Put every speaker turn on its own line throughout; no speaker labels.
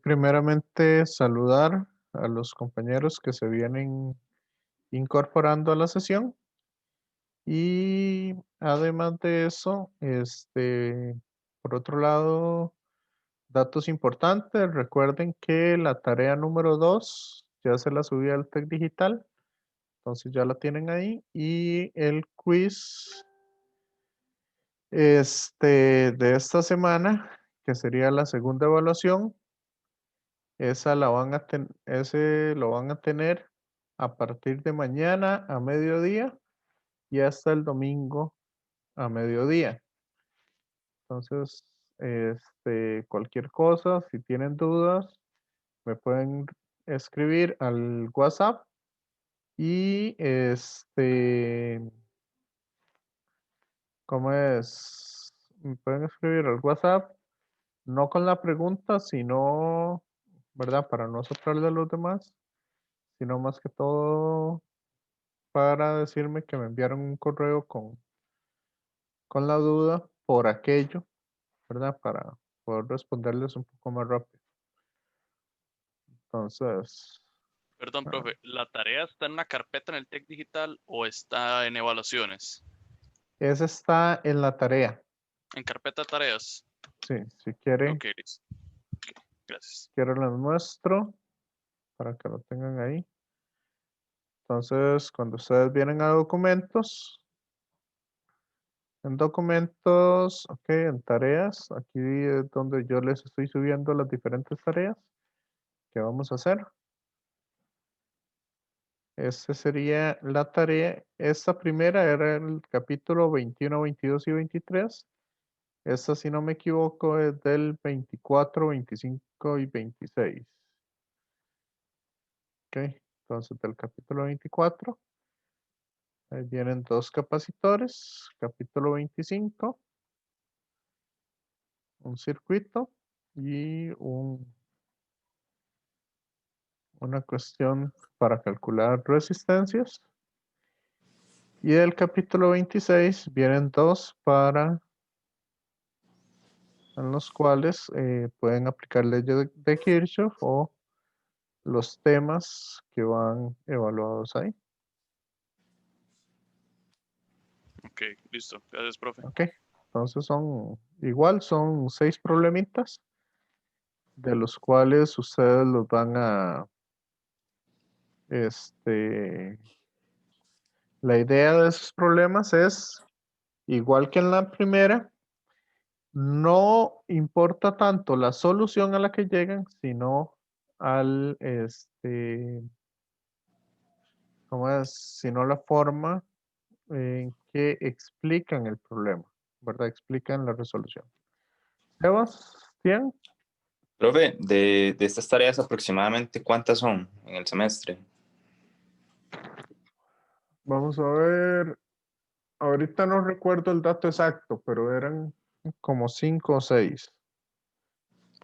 Primeramente, saludar a los compañeros que se vienen incorporando a la sesión y además de eso, por otro lado, datos importantes. Recuerden que la tarea número 2 ya se la subí al Tec Digital, entonces ya la tienen ahí. Y el quiz, de esta semana, que sería la segunda evaluación, ese lo van a tener a partir de mañana a mediodía y hasta el domingo a mediodía. Entonces, cualquier cosa, si tienen dudas, me pueden escribir al WhatsApp y ¿cómo es? Me pueden escribir al WhatsApp, no con la pregunta, sino, ¿verdad? Para no soplarle a los demás, sino más que todo para decirme que me enviaron un correo con la duda por aquello, ¿verdad? Para poder responderles un poco más rápido. Entonces,
Perdón,
ah,
profe, ¿la tarea está en una carpeta en el TEC Digital o está en evaluaciones?
esa está en la tarea.
En carpeta de tareas.
Sí, si quiere,
Ok, listo. Ok, gracias.
quiero las muestro para que lo tengan ahí. Entonces, cuando ustedes vienen a documentos, en documentos, ok, en tareas, aquí es donde yo les estoy subiendo las diferentes tareas que vamos a hacer. Esa sería la tarea. Esta primera era el capítulo 21, 22 y 23. Esta, si no me equivoco, es del 24, 25 y 26. Ok, entonces del capítulo 24, ahí vienen dos capacitores. Capítulo 25, un circuito y una cuestión para calcular resistencias. Y del capítulo 26 vienen dos en los cuales pueden aplicar leyes de Kirchhoff o los temas que van evaluados ahí.
Ok, listo. Gracias, profe.
Ok, entonces son 6 problemitas, de los cuales ustedes los van este, la idea de esos problemas es, igual que en la primera, no importa tanto la solución a la que llegan, sino al, ¿cómo es? Sino la forma en que explican el problema, ¿verdad? Explican la resolución. Sebastián,
Profe, de estas tareas aproximadamente, ¿cuántas son en el semestre?
vamos a ver, ahorita no recuerdo el dato exacto, pero eran como 5 o 6.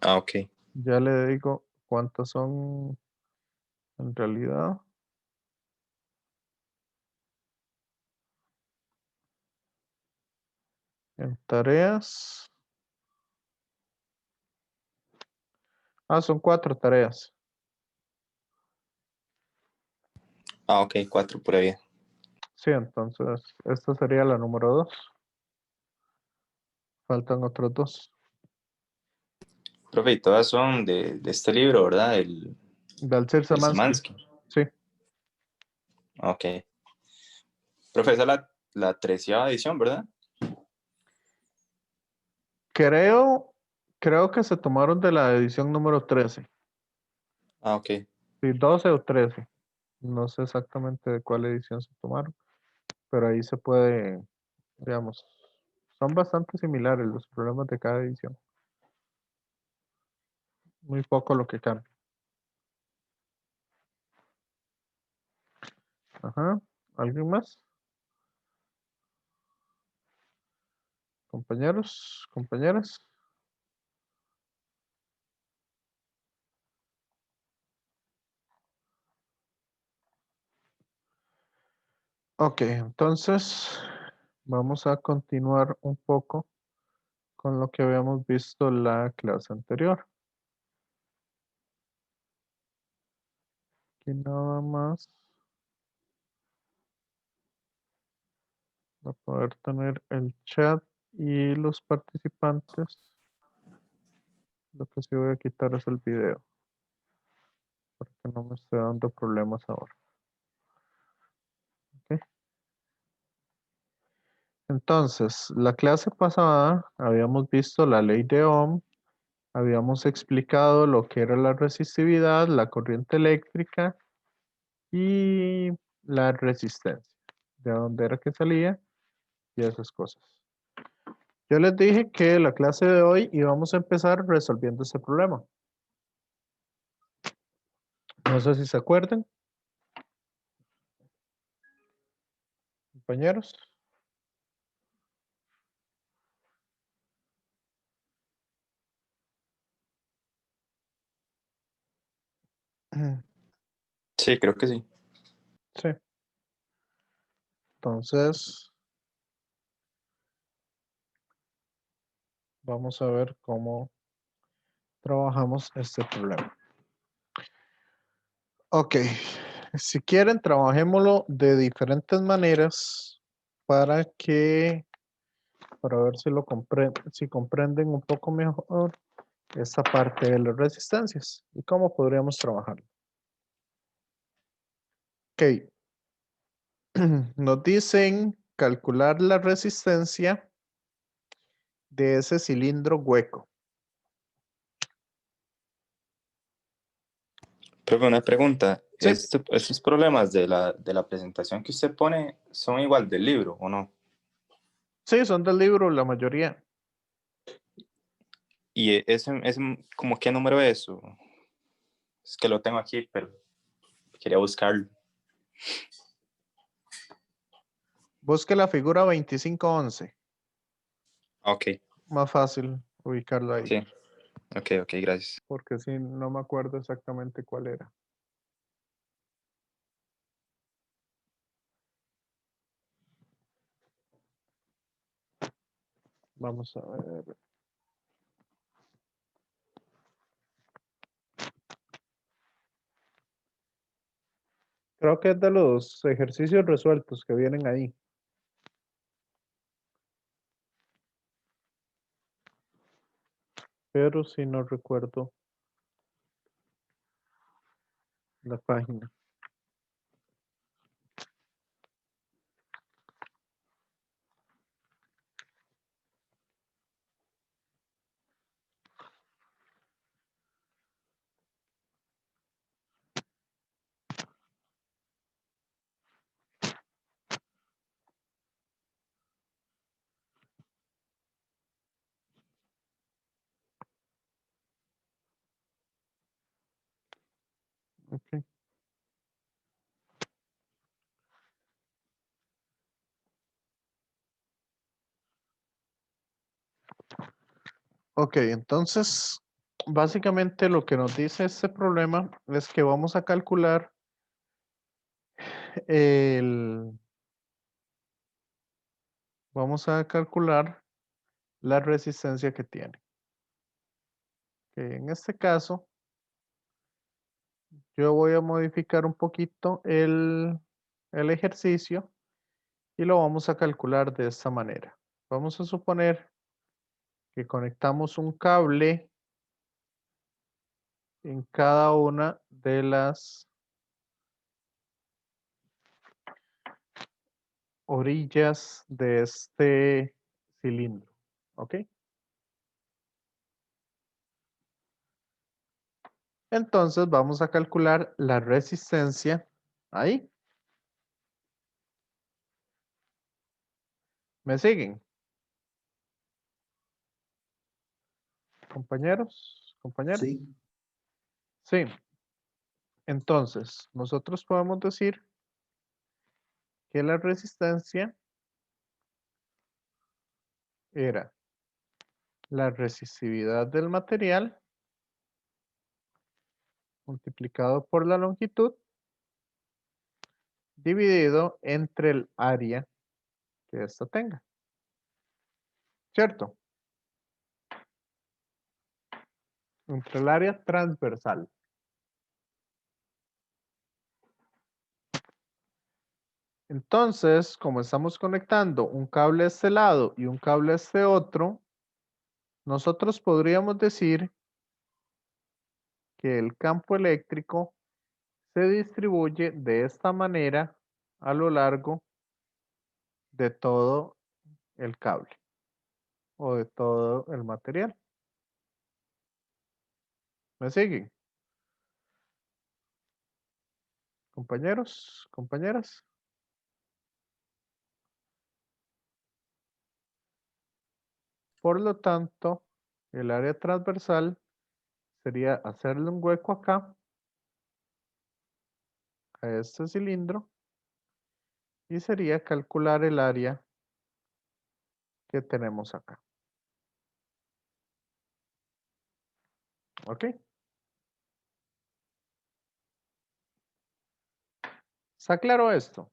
Ah, ok.
Ya le digo cuántas son en realidad. En tareas. Ah, son 4 tareas.
Ah, ok, 4 por ahí.
Sí, entonces esta sería la número 2. Faltan otros 2.
Profe, y todas son de este libro, ¿verdad?
Dalcir
El
Samansky.
Samansky.
Sí.
Ok. Profe, esa es la 13ª edición, ¿verdad?
Creo, creo que se tomaron de la edición número 13.
Ah, ok.
Sí, 12 o 13. No sé exactamente de cuál edición se tomaron, pero ahí se puede, digamos, son bastante similares los problemas de cada edición. Muy poco lo que cambia. Ajá. ¿Alguien más? Compañeros, compañeras. Ok, entonces vamos a continuar un poco con lo que habíamos visto la clase anterior. Aquí nada más. Para poder tener el chat y los participantes. Lo que sí voy a quitar es el video. Porque no me esté dando problemas ahora. ¿Ok? Entonces, la clase pasada habíamos visto la ley de Ohm. Habíamos explicado lo que era la resistividad, la corriente eléctrica y la resistencia. De dónde era que salía y esas cosas. Yo les dije que la clase de hoy íbamos a empezar resolviendo este problema. No sé si se acuerdan, compañeros.
Sí, creo que sí.
Sí. Entonces, vamos a ver cómo trabajamos este problema. Ok, si quieren, trabajémoslo de diferentes maneras para ver si si comprenden un poco mejor esta parte de las resistencias y cómo podríamos trabajarlo. Ok, nos dicen calcular la resistencia de ese cilindro hueco.
Profe, una pregunta.
Sí,
¿Estos problemas de la presentación que usted pone son igual del libro o no?
sí, son del libro la mayoría.
¿Y es como qué número es eso? Es que lo tengo aquí, pero quería buscarlo.
Busque la figura 2511.
Ok,
Más fácil ubicarlo ahí,
sí. Ok, gracias.
porque sí, no me acuerdo exactamente cuál era. Vamos a ver. Creo que es de los ejercicios resueltos que vienen ahí. Pero sí no recuerdo la página. Ok. Ok, entonces, básicamente lo que nos dice este problema es que vamos a calcular el, la resistencia que tiene. Que en este caso, yo voy a modificar un poquito el ejercicio y lo vamos a calcular de esta manera. Vamos a suponer que conectamos un cable en cada una de las orillas de este cilindro. ¿Ok? Entonces vamos a calcular la resistencia ahí. ¿Me siguen? Compañeros, compañeras.
Sí,
Sí. Entonces, nosotros podemos decir que la resistencia era la resistividad del material multiplicado por la longitud dividido entre el área que ésta tenga. ¿Cierto? Entre el área transversal. Entonces, como estamos conectando un cable a este lado y un cable a este otro, nosotros podríamos decir que el campo eléctrico se distribuye de esta manera a lo largo de todo el cable o de todo el material. ¿Me siguen? Compañeros, compañeras. Por lo tanto, el área transversal sería hacerle un hueco acá a este cilindro y sería calcular el área que tenemos acá. ¿Ok? ¿Está claro esto?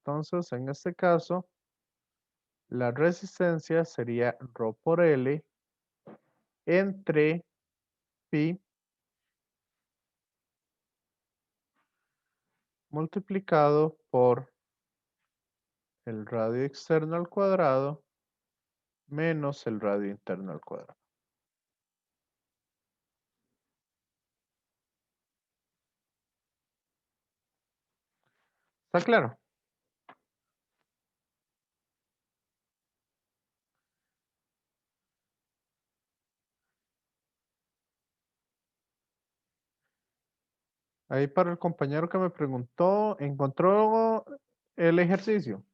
Entonces, en este caso, la resistencia sería Rho por L entre pi multiplicado por el radio externo al cuadrado menos el radio interno al cuadrado. ¿Está claro? Ahí para el compañero que me preguntó, ¿encontró el ejercicio?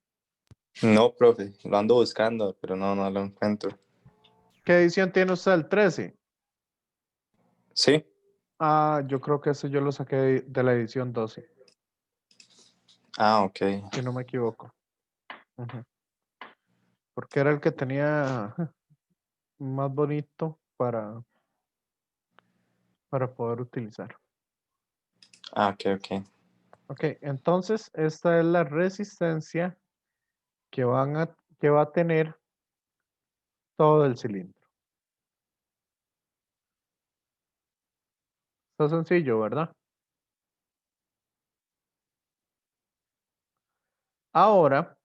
No, profe, lo ando buscando, pero no lo encuentro.
¿Qué edición tiene usted? El 13.
¿Sí?
Ah, yo creo que ese yo lo saqué de la edición 12,
Ah, ok.
si no me equivoco. Ujú. Porque era el que tenía más bonito para poder utilizar.
Ah, ok.
Ok, entonces esta es la resistencia que que va a tener todo el cilindro. Está sencillo, ¿verdad? Ahora,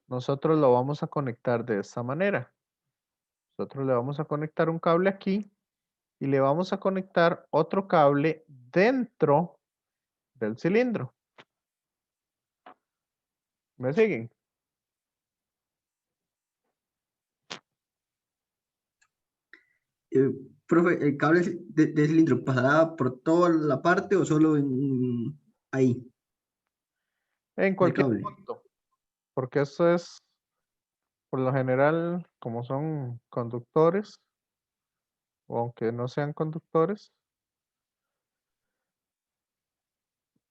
nosotros lo vamos a conectar de esta manera. Nosotros le vamos a conectar un cable aquí y le vamos a conectar otro cable dentro del cilindro. ¿Me siguen?
Eh, Profe, ¿el cable de cilindro pasará por toda la parte o solo ahí,
En
el
cualquier
cable?
punto, porque esto es, por lo general, como son conductores, o aunque no sean conductores,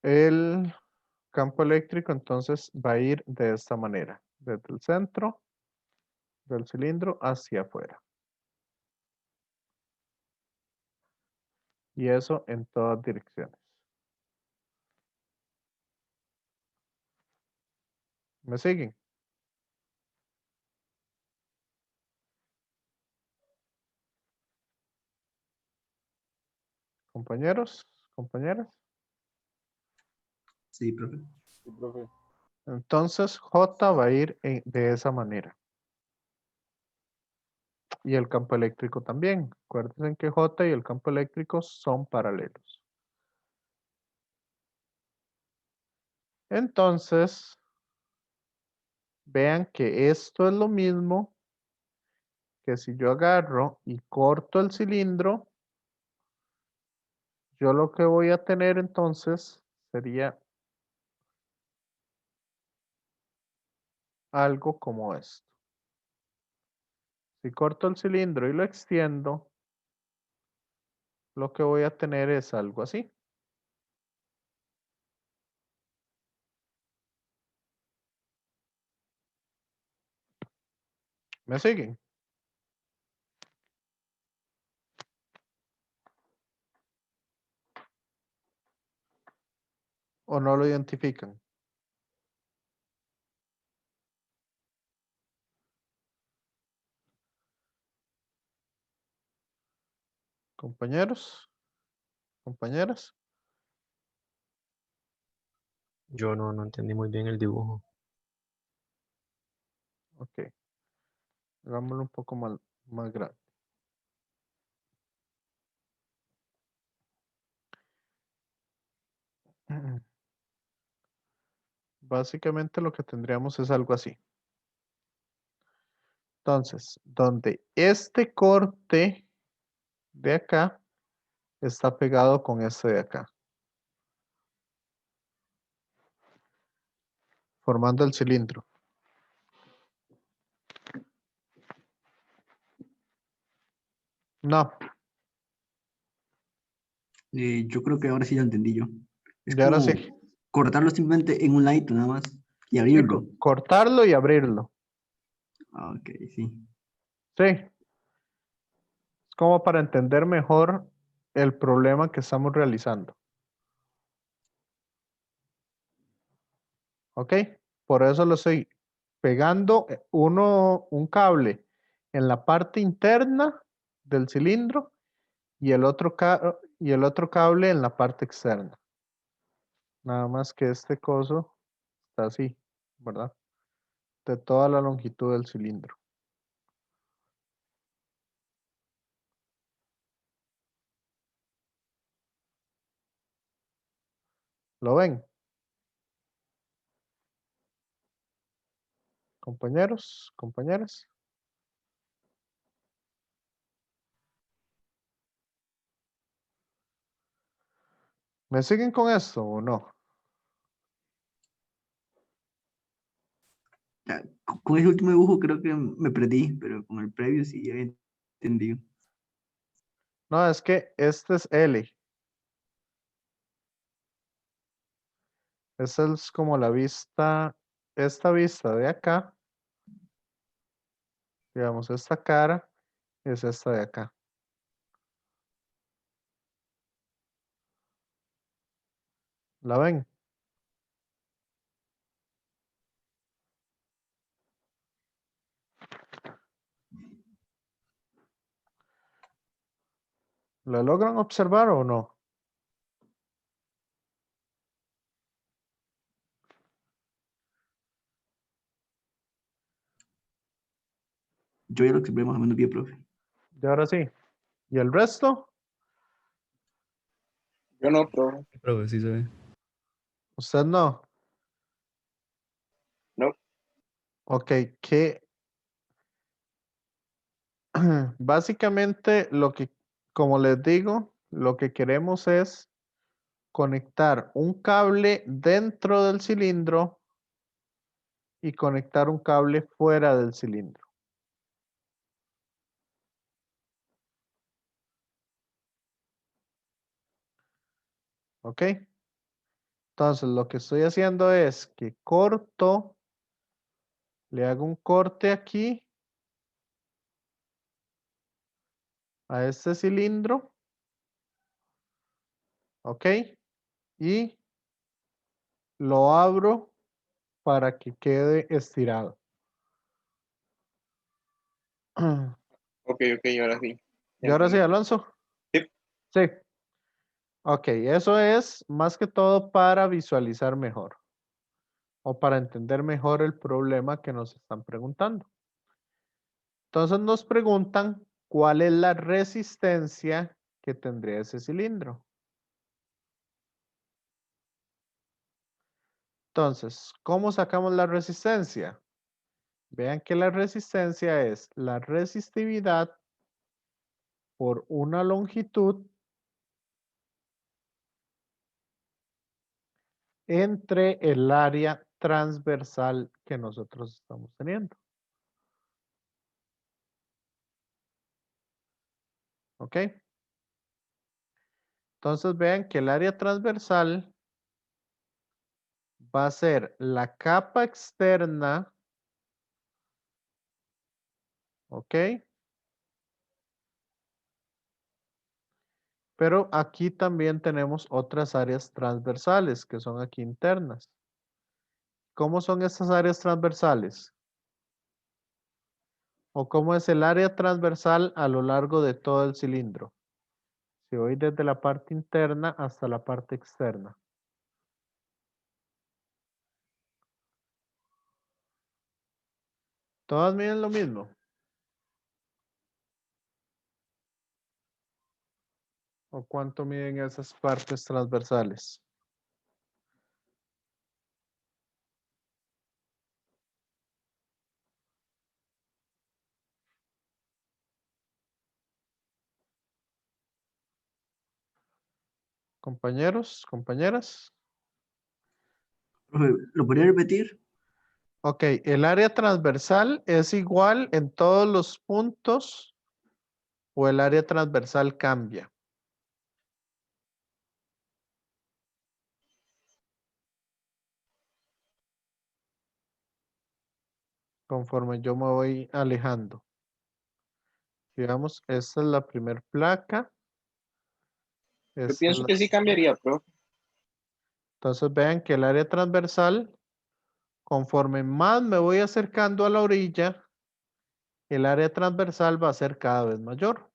el campo eléctrico entonces va a ir de esta manera, desde el centro del cilindro hacia afuera. Y eso en todas direcciones. ¿Me siguen? Compañeros, compañeras.
Sí, profe.
Entonces J va a ir de esa manera. Y el campo eléctrico también. Acuérdense que J y el campo eléctrico son paralelos. Entonces, vean que esto es lo mismo que si yo agarro y corto el cilindro, yo lo que voy a tener entonces sería algo como esto. Si corto el cilindro y lo extiendo, lo que voy a tener es algo así. ¿Me siguen? ¿O no lo identifican? Compañeros, compañeras.
Yo no entendí muy bien el dibujo.
Ok. Hagámoslo un poco más grande. Básicamente lo que tendríamos es algo así. Entonces, donde este corte de acá está pegado con este de acá, formando el cilindro. No,
Yo creo que ahora sí lo entendí yo. Es
y ahora
como
sí.
cortarlo simplemente en un ladito nada más y
Sí,
abrirlo.
cortarlo y abrirlo.
Ah, ok, sí.
Sí. Es como para entender mejor el problema que estamos realizando. ¿Ok? Por eso lo estoy pegando un cable en la parte interna del cilindro y el otro cable en la parte externa. Nada más que este coso está así, ¿verdad? De toda la longitud del cilindro. ¿Lo ven? Compañeros, compañeras. ¿Me siguen con esto o no?
Ya, con ese último dibujo creo que me perdí, pero con el previo sí ya había entendido.
No, es que este es L. Esa es como la vista, esta vista de acá, digamos, esta cara es esta de acá. ¿La ven? ¿La logran observar o no?
Yo ya lo observé más o menos bien, profe.
Y ahora sí. ¿Y el resto?
Yo no, profe.
Pero sí se ve.
Usted no.
No.
Ok, que básicamente como les digo, lo que queremos es conectar un cable dentro del cilindro y conectar un cable fuera del cilindro. ¿Ok? Entonces lo que estoy haciendo es que corto, le hago un corte aquí a este cilindro. ¿Ok? Y lo abro para que quede estirado.
Ok, ahora sí.
Y ahora sí, Alonso.
Sí.
Sí. Ok, eso es más que todo para visualizar mejor o para entender mejor el problema que nos están preguntando. Entonces nos preguntan cuál es la resistencia que tendría ese cilindro. Entonces, ¿cómo sacamos la resistencia? Vean que la resistencia es la resistividad por una longitud entre el área transversal que nosotros estamos teniendo. ¿Ok? Entonces vean que el área transversal va a ser la capa externa, ¿ok? Pero aquí también tenemos otras áreas transversales que son aquí internas. ¿Cómo son estas áreas transversales? ¿O cómo es el área transversal a lo largo de todo el cilindro? Si voy desde la parte interna hasta la parte externa. Todas miden lo mismo. ¿O cuánto miden esas partes transversales? Compañeros, compañeras.
Profe, ¿lo podría repetir?
Ok, el área transversal es igual en todos los puntos o el área transversal cambia. Conforme yo me voy alejando. Digamos, esta es la primer placa.
Yo
Esta es
pienso
la-
que sí cambiaría, profe.
Entonces vean que el área transversal, conforme más me voy acercando a la orilla, el área transversal va a ser cada vez mayor.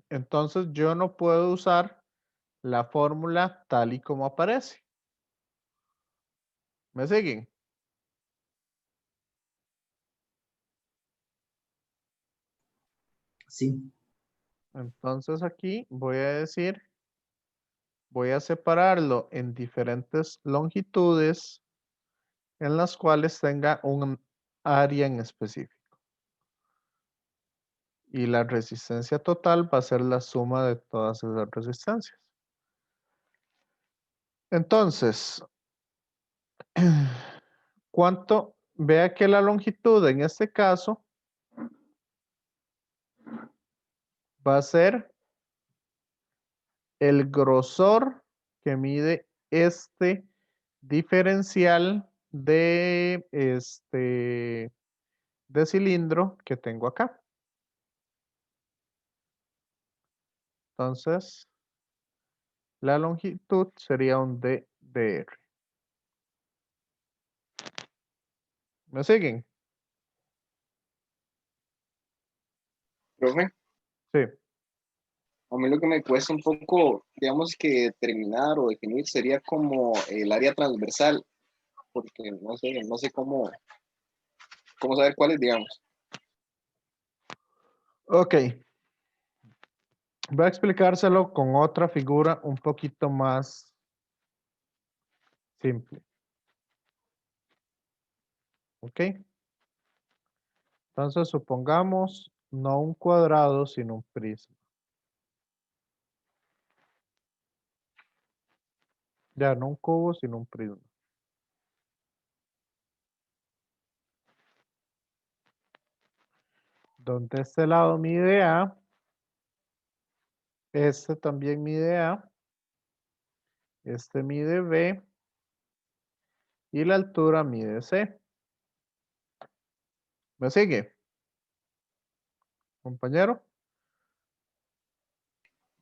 Entonces yo no puedo usar la fórmula tal y como aparece. ¿Me siguen?
Sí.
Entonces aquí voy a decir, voy a separarlo en diferentes longitudes en las cuales tenga un área en específico. Y la resistencia total va a ser la suma de todas esas resistencias. Entonces, ¿cuánto? Vea que la longitud en este caso va a ser el grosor que mide este diferencial de cilindro que tengo acá. Entonces, la longitud sería un d de r. ¿Me siguen?
Profe,
Sí.
a mí lo que me cuesta un poco, digamos que determinar o definir sería como el área transversal, porque no sé cómo saber cuál es, digamos.
Ok. Voy a explicárselo con otra figura un poquito más simple. ¿Ok? Entonces supongamos no un cuadrado, sino un prisma. Ya, no un cubo, sino un prisma. Donde este lado mide A, este también mide A, este mide B y la altura mide C. ¿Me sigue, compañero?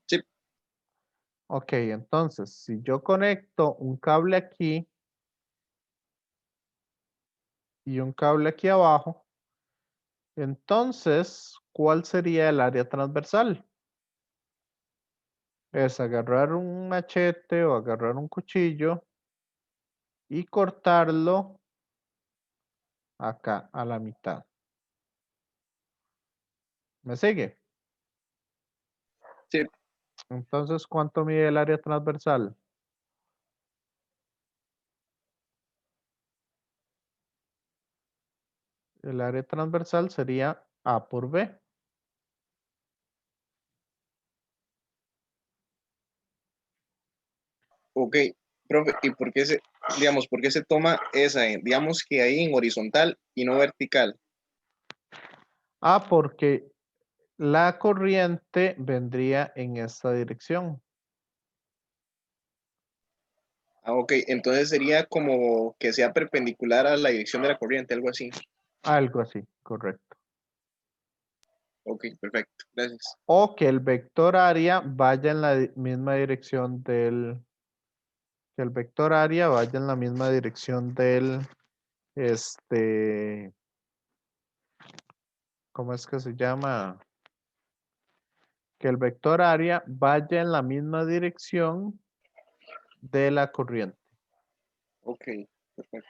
Sí,
Ok, entonces, si yo conecto un cable aquí y un cable aquí abajo, entonces, ¿cuál sería el área transversal? Es agarrar un machete o agarrar un cuchillo y cortarlo acá a la mitad. ¿Me sigue?
sí.
Entonces, ¿cuánto mide el área transversal? El área transversal sería A por B.
Ok, profe, ¿y por qué digamos, por qué se toma esa, digamos que ahí en horizontal y no vertical?
A porque la corriente vendría en esta dirección.
Ah, ok, entonces sería como que sea perpendicular a la dirección de la corriente, algo así.
Algo así, correcto.
Ok, perfecto, gracias.
O que el vector área vaya en la misma dirección que el vector área vaya en la misma dirección del, este, ¿cómo es que se llama? Que el vector área vaya en la misma dirección de la corriente.
Ok, perfecto.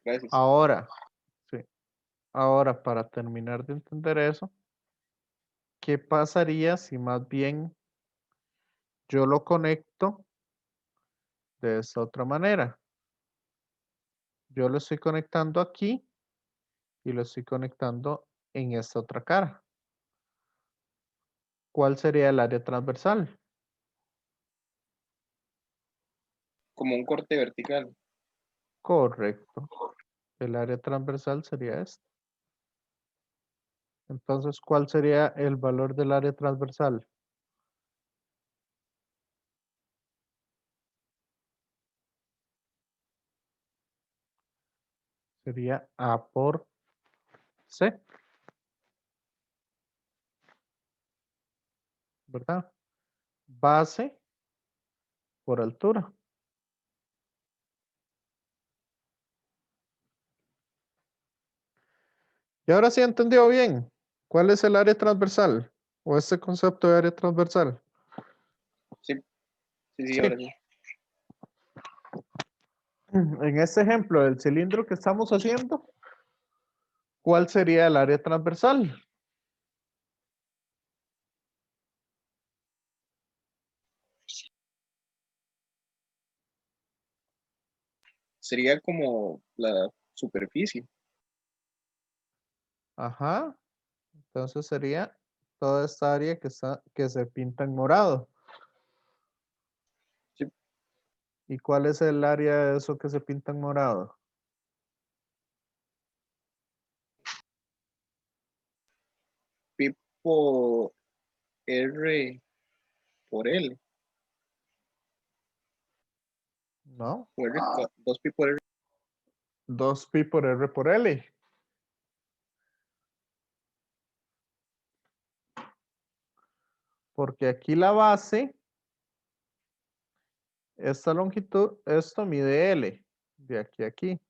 Gracias.
Ahora, sí, ahora para terminar de entender eso, ¿qué pasaría si más bien yo lo conecto de esta otra manera? Yo lo estoy conectando aquí y lo estoy conectando en esta otra cara. ¿Cuál sería el área transversal?
Como un corte vertical.
Correcto. El área transversal sería esta. Entonces, ¿cuál sería el valor del área transversal? Sería A por C, ¿verdad? Base por altura. Y ahora sí entendió bien. ¿Cuál es el área transversal? ¿O este concepto de área transversal?
Sí, sí, sí,
Sí.
ahora sí.
En este ejemplo del cilindro que estamos haciendo, ¿cuál sería el área transversal?
Sería como la superficie.
Ajá. Entonces sería toda esta área que se pinta en morado.
Sí,
¿Y cuál es el área de eso que se pinta en morado?
pi por R por L.
¿No?
O R, 2 pi por R.
2pi por R por L. Porque aquí la base, esta longitud, esto mide L, de aquí a aquí.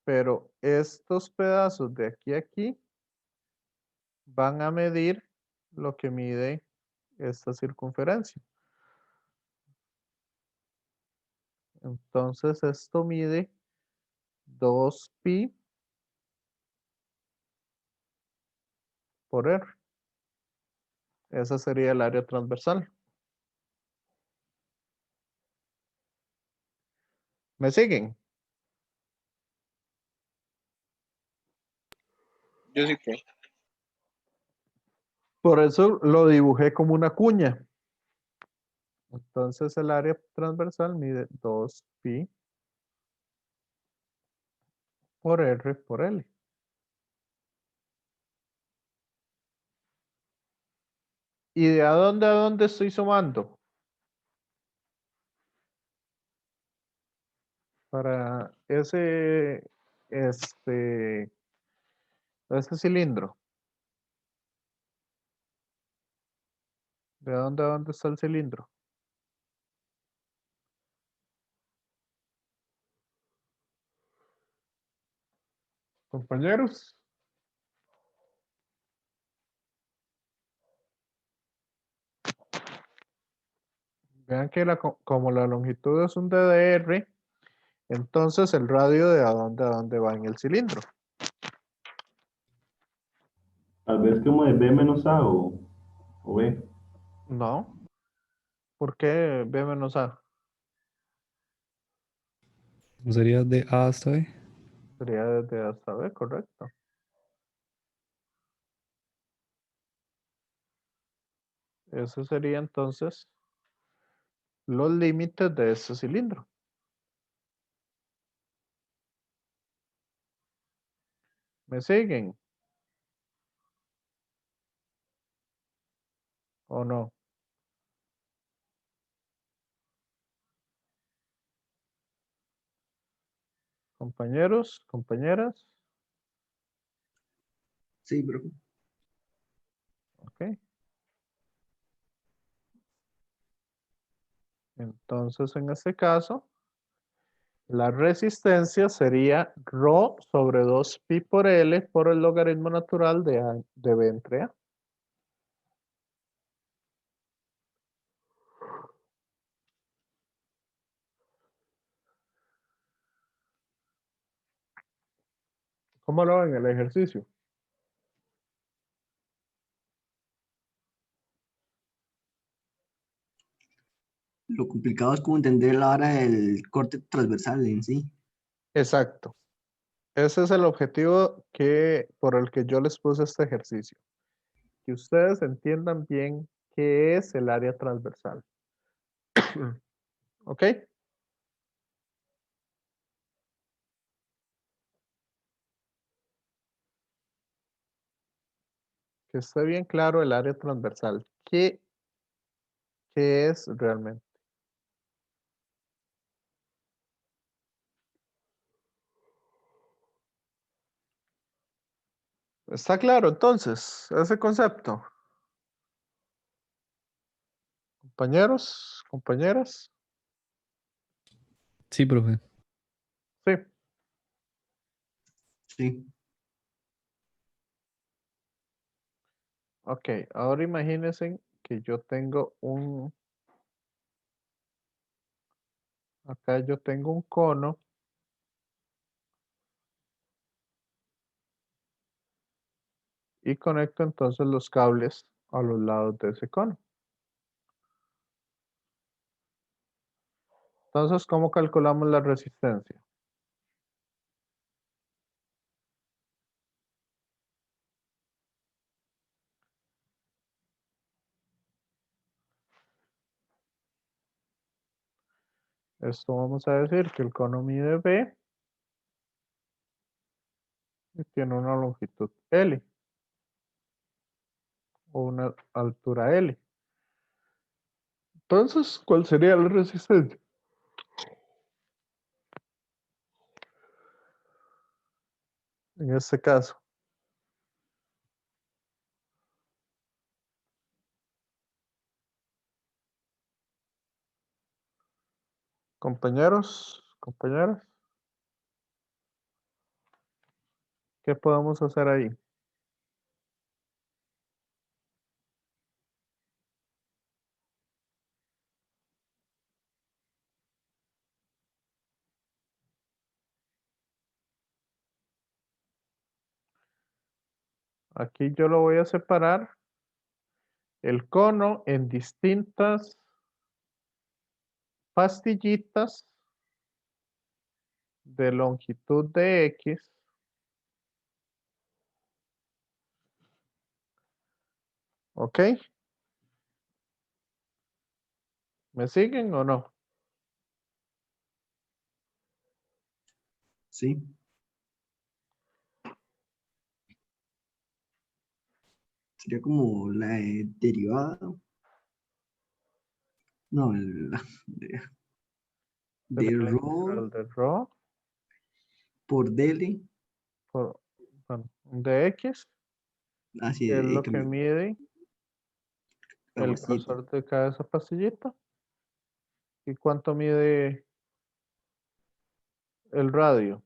Pero estos pedazos de aquí a aquí van a medir lo que mide esta circunferencia. Entonces esto mide 2pi por R. Esa sería el área transversal. ¿Me siguen?
Yo sí que.
Por eso lo dibujé como una cuña. Entonces el área transversal mide 2pi por R por L. ¿Y de a dónde estoy sumando? Para este cilindro. ¿De dónde a dónde está el cilindro? Compañeros. Vean que como la longitud es un DDR, entonces el radio de a dónde va en el cilindro.
Tal vez como de B menos A o B.
No. ¿Por qué B menos A?
¿No sería de A hasta B?
Sería desde A hasta B, correcto. Eso sería entonces los límites de ese cilindro. ¿Me siguen o no? Compañeros, compañeras.
Sí, profe.
Ok. Entonces, en este caso, La resistencia sería ρ sobre 2pi por L por el logaritmo natural de B entre A. ¿Cómo lo ven en el ejercicio?
Lo complicado es como entender la hora del corte transversal en sí.
Exacto. Ese es el objetivo por el que yo les puse este ejercicio. Que ustedes entiendan bien qué es el área transversal. ¿Ok? Que esté bien claro el área transversal. ¿Qué es realmente? ¿Está claro entonces ese concepto? Compañeros, compañeras.
Sí, profe.
Sí.
Sí.
Ok, ahora imagínense que yo tengo acá yo tengo un cono y conecto entonces los cables a los lados de ese cono. Entonces, ¿cómo calculamos la resistencia? Esto vamos a decir que el cono mide B y tiene una longitud L o una altura L. Entonces, ¿cuál sería la resistencia? En este caso. Compañeros, compañeras, ¿qué podemos hacer ahí? Aquí yo lo voy a separar el cono en distintas pastillitas de longitud de X. ¿Ok? ¿Me siguen o no?
Sí. Sería como la derivada. No, la de
Sería la
rho
integral de ρ
por dl.
por, bueno, de X,
Así
que es
de
lo que
cambio
mide
la
el
pastillita.
grosor de cada esa pastillita. ¿Y cuánto mide el radio?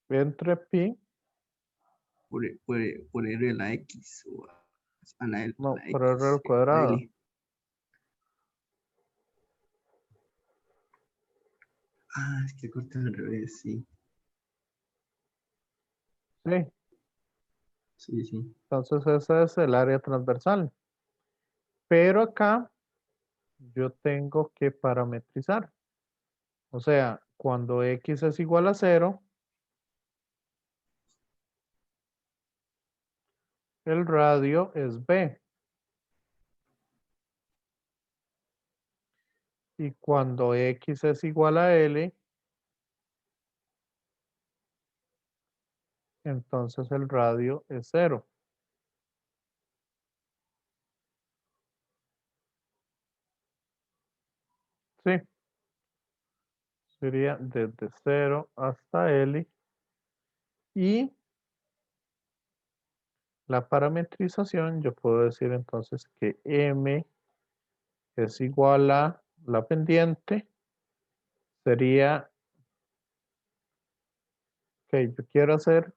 Entre pi,
Por r de la x o a la, L,
no,
la
por r al
x, la
cuadrado.
l. Ah, es que corta al revés, sí.
Sí,
Sí, sí.
entonces ese es el área transversal. Pero acá yo tengo que parametrizar. O sea, cuando X es igual a 0, el radio es B. Y cuando X es igual a L, entonces el radio es 0. Sí, sería desde 0 hasta L. Y la parametrización, yo puedo decir entonces que M es igual a la pendiente, sería, ok, yo quiero hacer,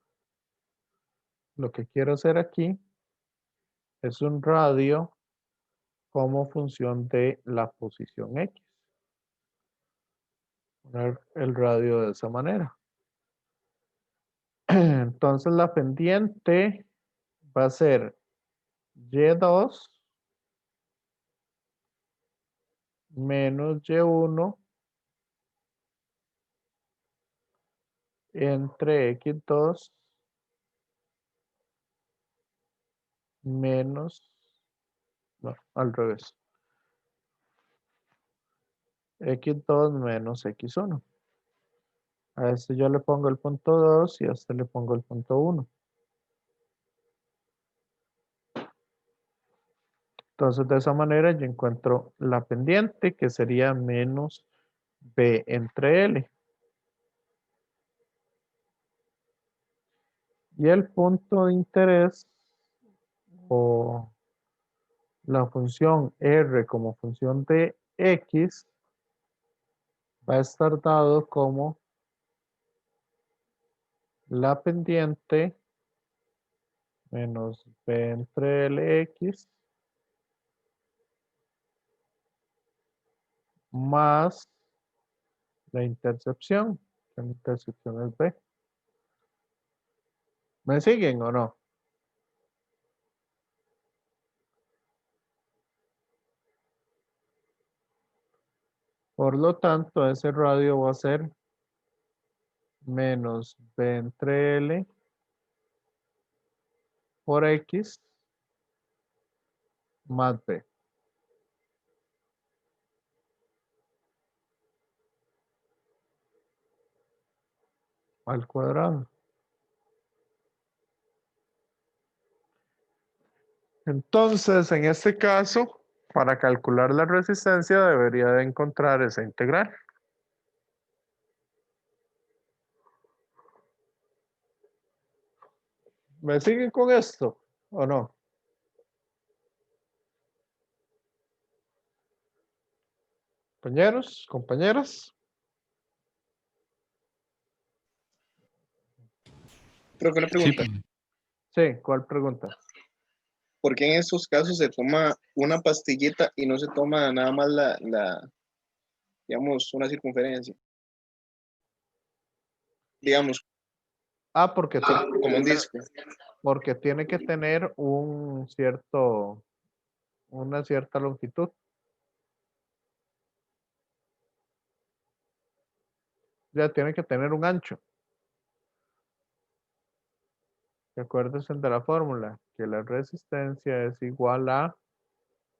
lo que quiero hacer aquí es un radio como función de la posición X. Poner el radio de esa manera. Entonces la pendiente va a ser Y2 menos Y1 entre X2 menos, no, al revés. X2 menos X1. A este yo le pongo el punto 2 y a este le pongo el punto 1. Entonces de esa manera yo encuentro la pendiente que sería menos B entre L. Y el punto de interés o la función R como función de X va a estar dado como la pendiente menos B entre LX más la intercepción. La intercepción es B. ¿Me siguen o no? Por lo tanto, ese radio va a ser menos B entre L por X más B al cuadrado. Entonces, en este caso, para calcular la resistencia debería de encontrar esa integral. ¿Me siguen con esto o no? Compañeros, compañeras.
Profe, una pregunta.
Sí, ¿cuál pregunta?
¿Por qué en estos casos se toma una pastillita y no se toma nada más digamos, una circunferencia? Digamos,
Porque
como un disco.
porque tiene que tener un una cierta longitud. Ya tiene que tener un ancho. Acuérdense de la fórmula, que la resistencia es igual a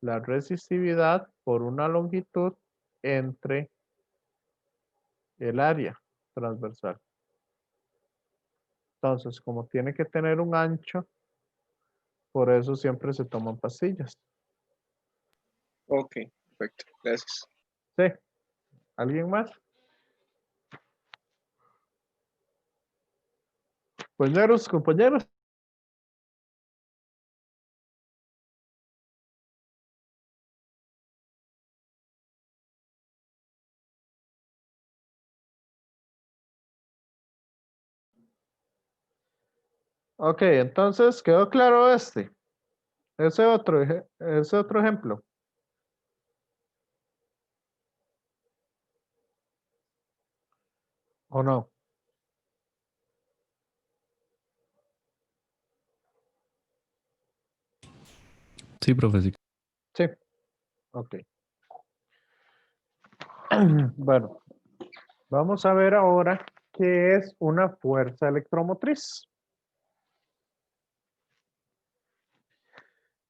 la resistividad por una longitud entre el área transversal. Entonces, como tiene que tener un ancho, por eso siempre se toman pastillas.
Ok, perfecto. Gracias.
Sí. ¿Alguien más? Compañeros, compañeros. Ok, entonces quedó claro este. Ese otro ejemplo. ¿O no?
Sí, profe, sí.
Sí. Ok. Bueno, vamos a ver ahora qué es una fuerza electromotriz.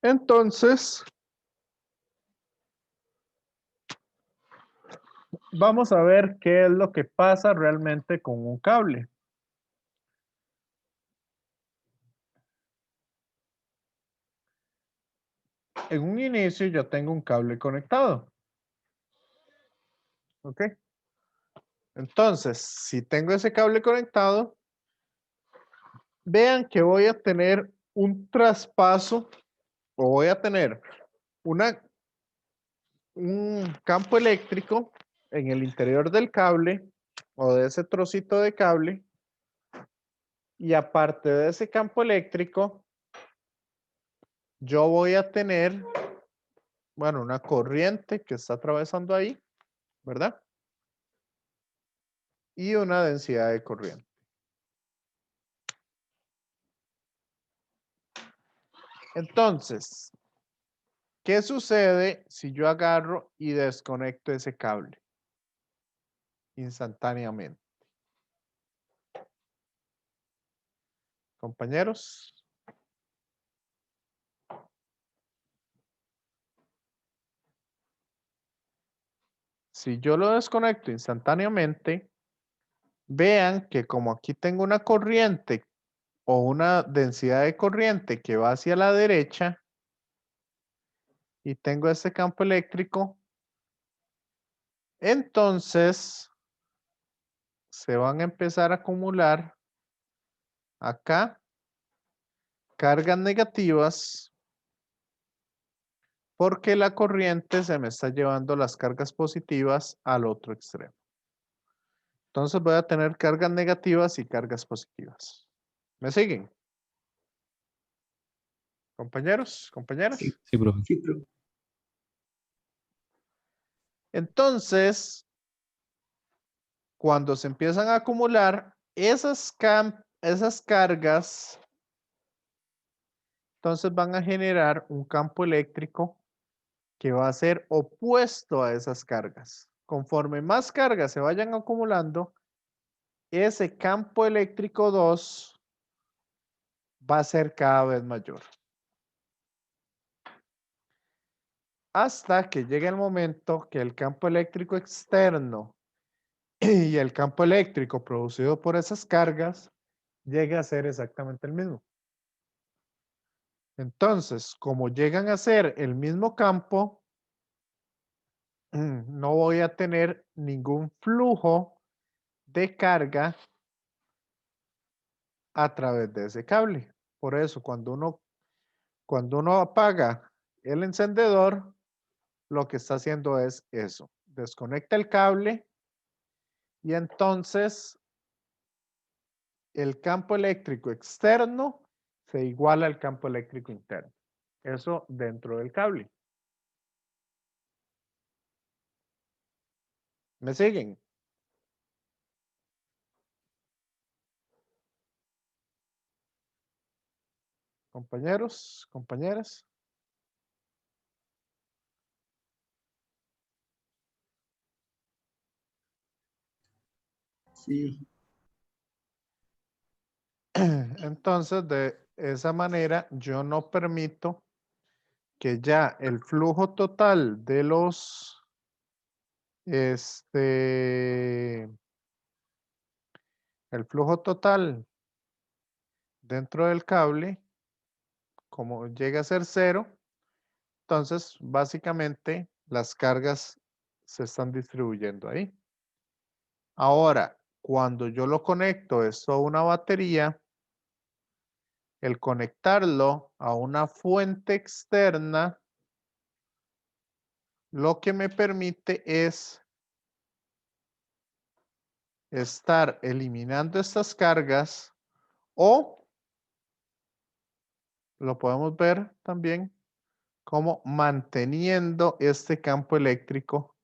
Entonces, vamos a ver qué es lo que pasa realmente con un cable. En un inicio yo tengo un cable conectado. ¿Ok? Entonces, si tengo ese cable conectado, vean que voy a tener un traspaso o voy a tener una un campo eléctrico en el interior del cable o de ese trocito de cable, y aparte de ese campo eléctrico, yo voy a tener, bueno, una corriente que está atravesando ahí, ¿verdad? Y una densidad de corriente. Entonces, ¿qué sucede si yo agarro y desconecto ese cable instantáneamente? Compañeros. Si yo lo desconecto instantáneamente, vean que como aquí tengo una corriente o una densidad de corriente que va hacia la derecha y tengo este campo eléctrico, entonces se van a empezar a acumular acá cargas negativas porque la corriente se me está llevando las cargas positivas al otro extremo. Entonces voy a tener cargas negativas y cargas positivas. ¿Me siguen? Compañeros, compañeras.
Sí,
Sí, profe.
sí, profe.
Entonces, cuando se empiezan a acumular esas cargas, entonces van a generar un campo eléctrico que va a ser opuesto a esas cargas. Conforme más cargas se vayan acumulando, ese campo eléctrico 2 va a ser cada vez mayor. Hasta que llegue el momento que el campo eléctrico externo y el campo eléctrico producido por esas cargas llegue a ser exactamente el mismo. Entonces, como llegan a ser el mismo campo, no voy a tener ningún flujo de carga a través de ese cable. Por eso, cuando uno apaga el encendedor, lo que está haciendo es eso. Desconecta el cable y entonces el campo eléctrico externo se iguala al campo eléctrico interno. Eso dentro del cable. ¿Me siguen? Compañeros, compañeras.
Sí,
Entonces, de esa manera, yo no permito que ya el flujo total de los, el flujo total dentro del cable, como llega a ser 0, entonces básicamente las cargas se están distribuyendo ahí. Ahora, cuando yo lo conecto esto a una batería, el conectarlo a una fuente externa, lo que me permite es estar eliminando estas cargas o lo podemos ver también como manteniendo este campo eléctrico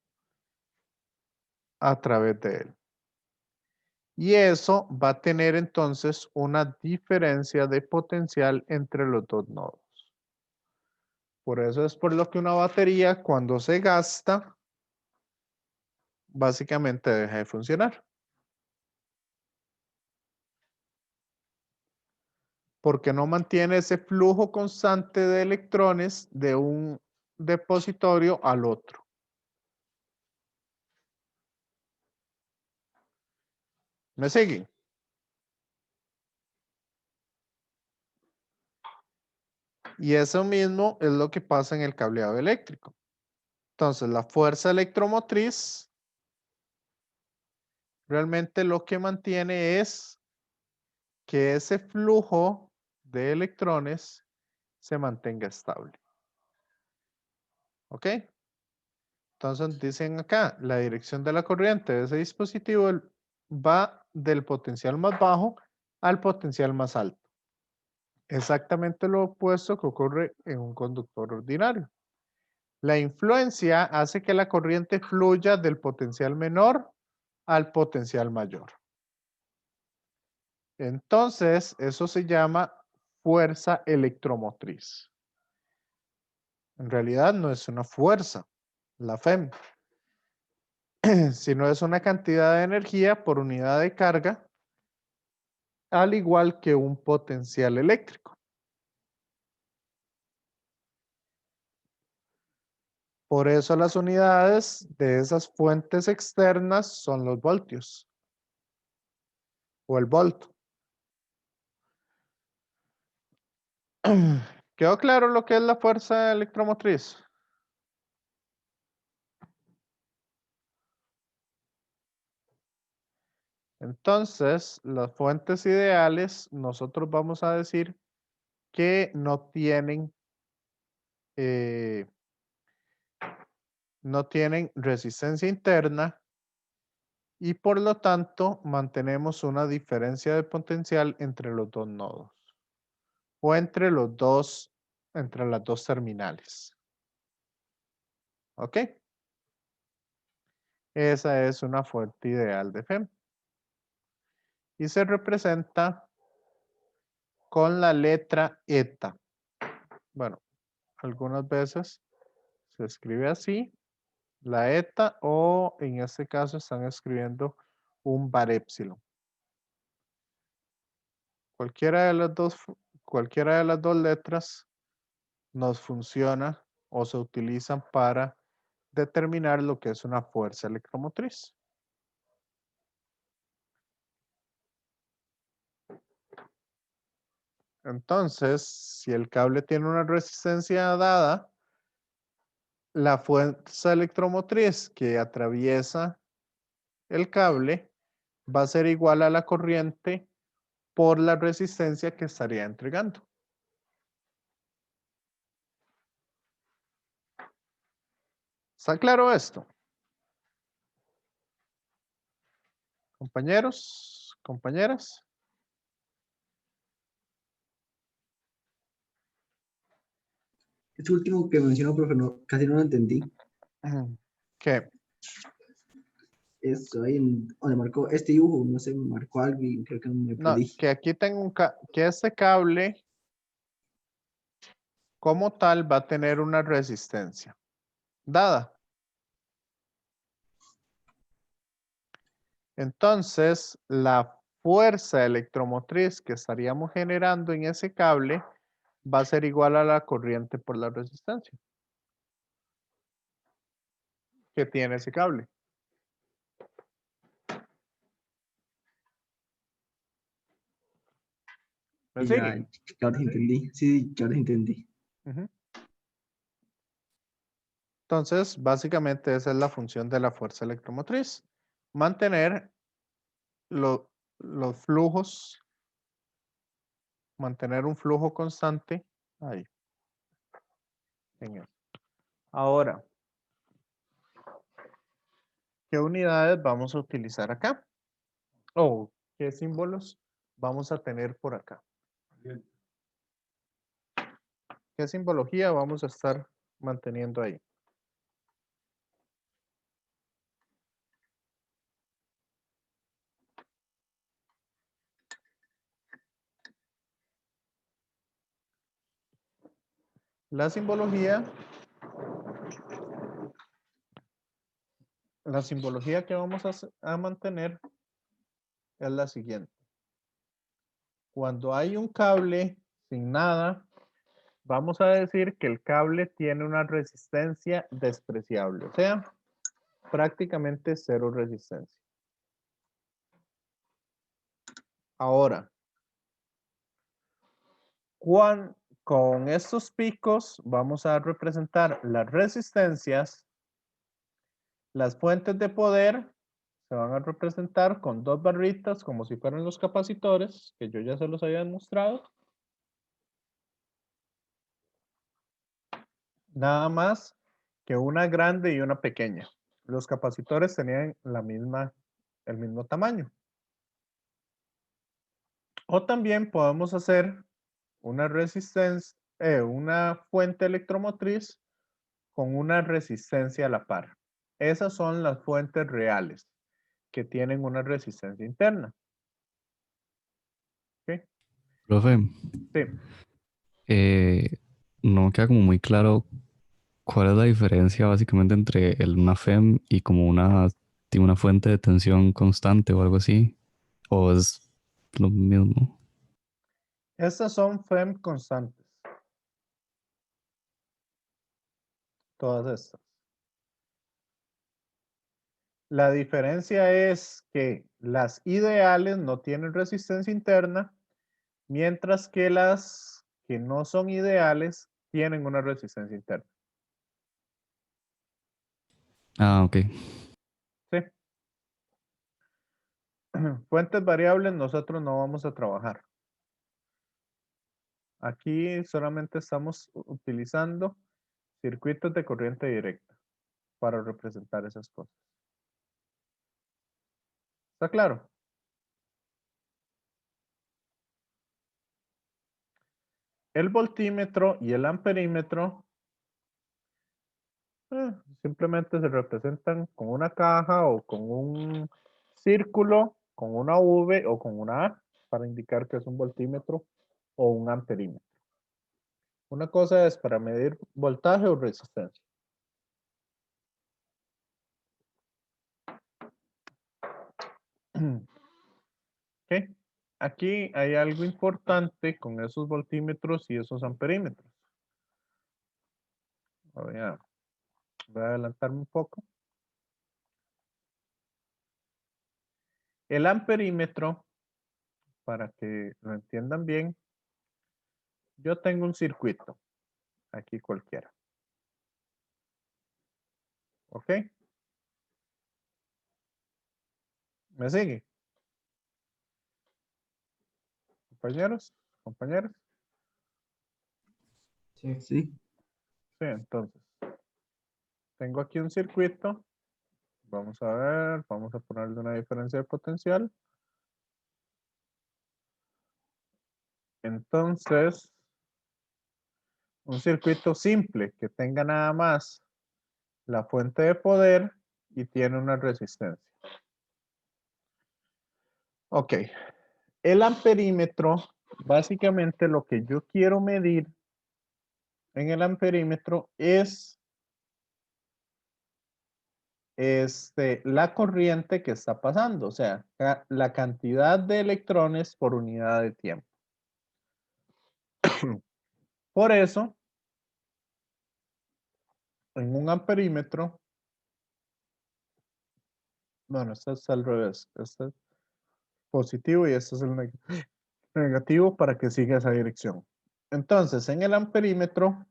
a través de él. Y eso va a tener entonces una diferencia de potencial entre los dos nodos. Por eso es por lo que una batería cuando se gasta, básicamente deja de funcionar. Porque no mantiene ese flujo constante de electrones de un depositorio al otro. ¿Me siguen? Y eso mismo es lo que pasa en el cableado eléctrico. Entonces, la fuerza electromotriz realmente lo que mantiene es que ese flujo de electrones se mantenga estable. ¿Ok? Entonces dicen acá, la dirección de la corriente de ese dispositivo va del potencial más bajo al potencial más alto. Exactamente lo opuesto que ocurre en un conductor ordinario. La influencia hace que la corriente fluya del potencial menor al potencial mayor. Entonces, eso se llama fuerza electromotriz. En realidad no es una fuerza, la FEM, sino es una cantidad de energía por unidad de carga, al igual que un potencial eléctrico. Por eso las unidades de esas fuentes externas son los voltios o el volt. ¿Quedó claro lo que es la fuerza electromotriz? Entonces, las fuentes ideales, nosotros vamos a decir que no tienen resistencia interna y por lo tanto mantenemos una diferencia de potencial entre los dos nodos o entre las dos terminales. ¿Ok? Esa es una fuente ideal de FEM. Y se representa con la letra eta. Bueno, algunas veces se escribe así, la eta, o en este caso están escribiendo un bar épsilon. Cualquiera de las dos letras nos funciona o se utilizan para determinar lo que es una fuerza electromotriz. Entonces, si el cable tiene una resistencia dada, la fuerza electromotriz que atraviesa el cable va a ser igual a la corriente por la resistencia que estaría entregando. ¿Está claro esto? Compañeros, compañeras.
Este último que mencionó, profe, casi no lo entendí.
¿Qué?
Eso ahí donde marcó este dibujo, no sé, marcó algo y creo que me
No,
perdí.
que aquí tengo que este cable como tal va a tener una resistencia dada. Entonces, la fuerza electromotriz que estaríamos generando en ese cable va a ser igual a la corriente por la resistencia que tiene ese cable. ¿Me
Ya,
sigue?
ya ahora sí entendí. Sí, ya ahora sí entendí.
Ujú. Entonces, básicamente esa es la función de la fuerza electromotriz. Mantener los flujos, mantener un flujo constante ahí. Ahora, ¿qué unidades vamos a utilizar acá? ¿O qué símbolos vamos a tener por acá? ¿Qué simbología vamos a estar manteniendo ahí? La simbología que vamos a mantener es la siguiente. Cuando hay un cable sin nada, vamos a decir que el cable tiene una resistencia despreciable, o sea, prácticamente cero resistencia. Ahora, con estos picos vamos a representar las resistencias. Las fuentes de poder se van a representar con dos barritas como si fueran los capacitores, que yo ya se los había mostrado. Nada más que una grande y una pequeña. Los capacitores tenían el mismo tamaño. O también podemos hacer una resistencia, una fuente electromotriz con una resistencia a la par. Esas son las fuentes reales que tienen una resistencia interna. ¿Ok?
Profe,
Sí.
no me queda como muy claro cuál es la diferencia básicamente entre una FEM y como tiene una fuente de tensión constante o algo así. O es lo mismo.
Estas son FEM constantes. Todas estas. La diferencia es que las ideales no tienen resistencia interna, mientras que las que no son ideales tienen una resistencia interna.
Ah, ok.
¿Sí? Fuentes variables nosotros no vamos a trabajar. Aquí solamente estamos utilizando circuitos de corriente directa para representar esas cosas. ¿Está claro? El voltímetro y el amperímetro simplemente se representan con una caja o con un círculo, con una V o con una A para indicar que es un voltímetro o un amperímetro. Una cosa es para medir voltaje o resistencia. ¿Ok? Aquí hay algo importante con esos voltímetros y esos amperímetros. Voy a adelantarme un poco. El amperímetro, para que lo entiendan bien, yo tengo un circuito, aquí cualquiera. ¿Ok? ¿Me sigue? Compañeros, compañeras.
Sí.
Sí, entonces, tengo aquí un circuito. Vamos a ver, vamos a ponerle una diferencia de potencial. Entonces, un circuito simple que tenga nada más la fuente de poder y tiene una resistencia. Ok, el amperímetro, básicamente lo que yo quiero medir en el amperímetro es la corriente que está pasando, o sea, la cantidad de electrones por unidad de tiempo. Por eso, en un amperímetro, bueno, este es al revés, este es positivo y este es el negativo para que siga esa dirección. Entonces, en el amperímetro,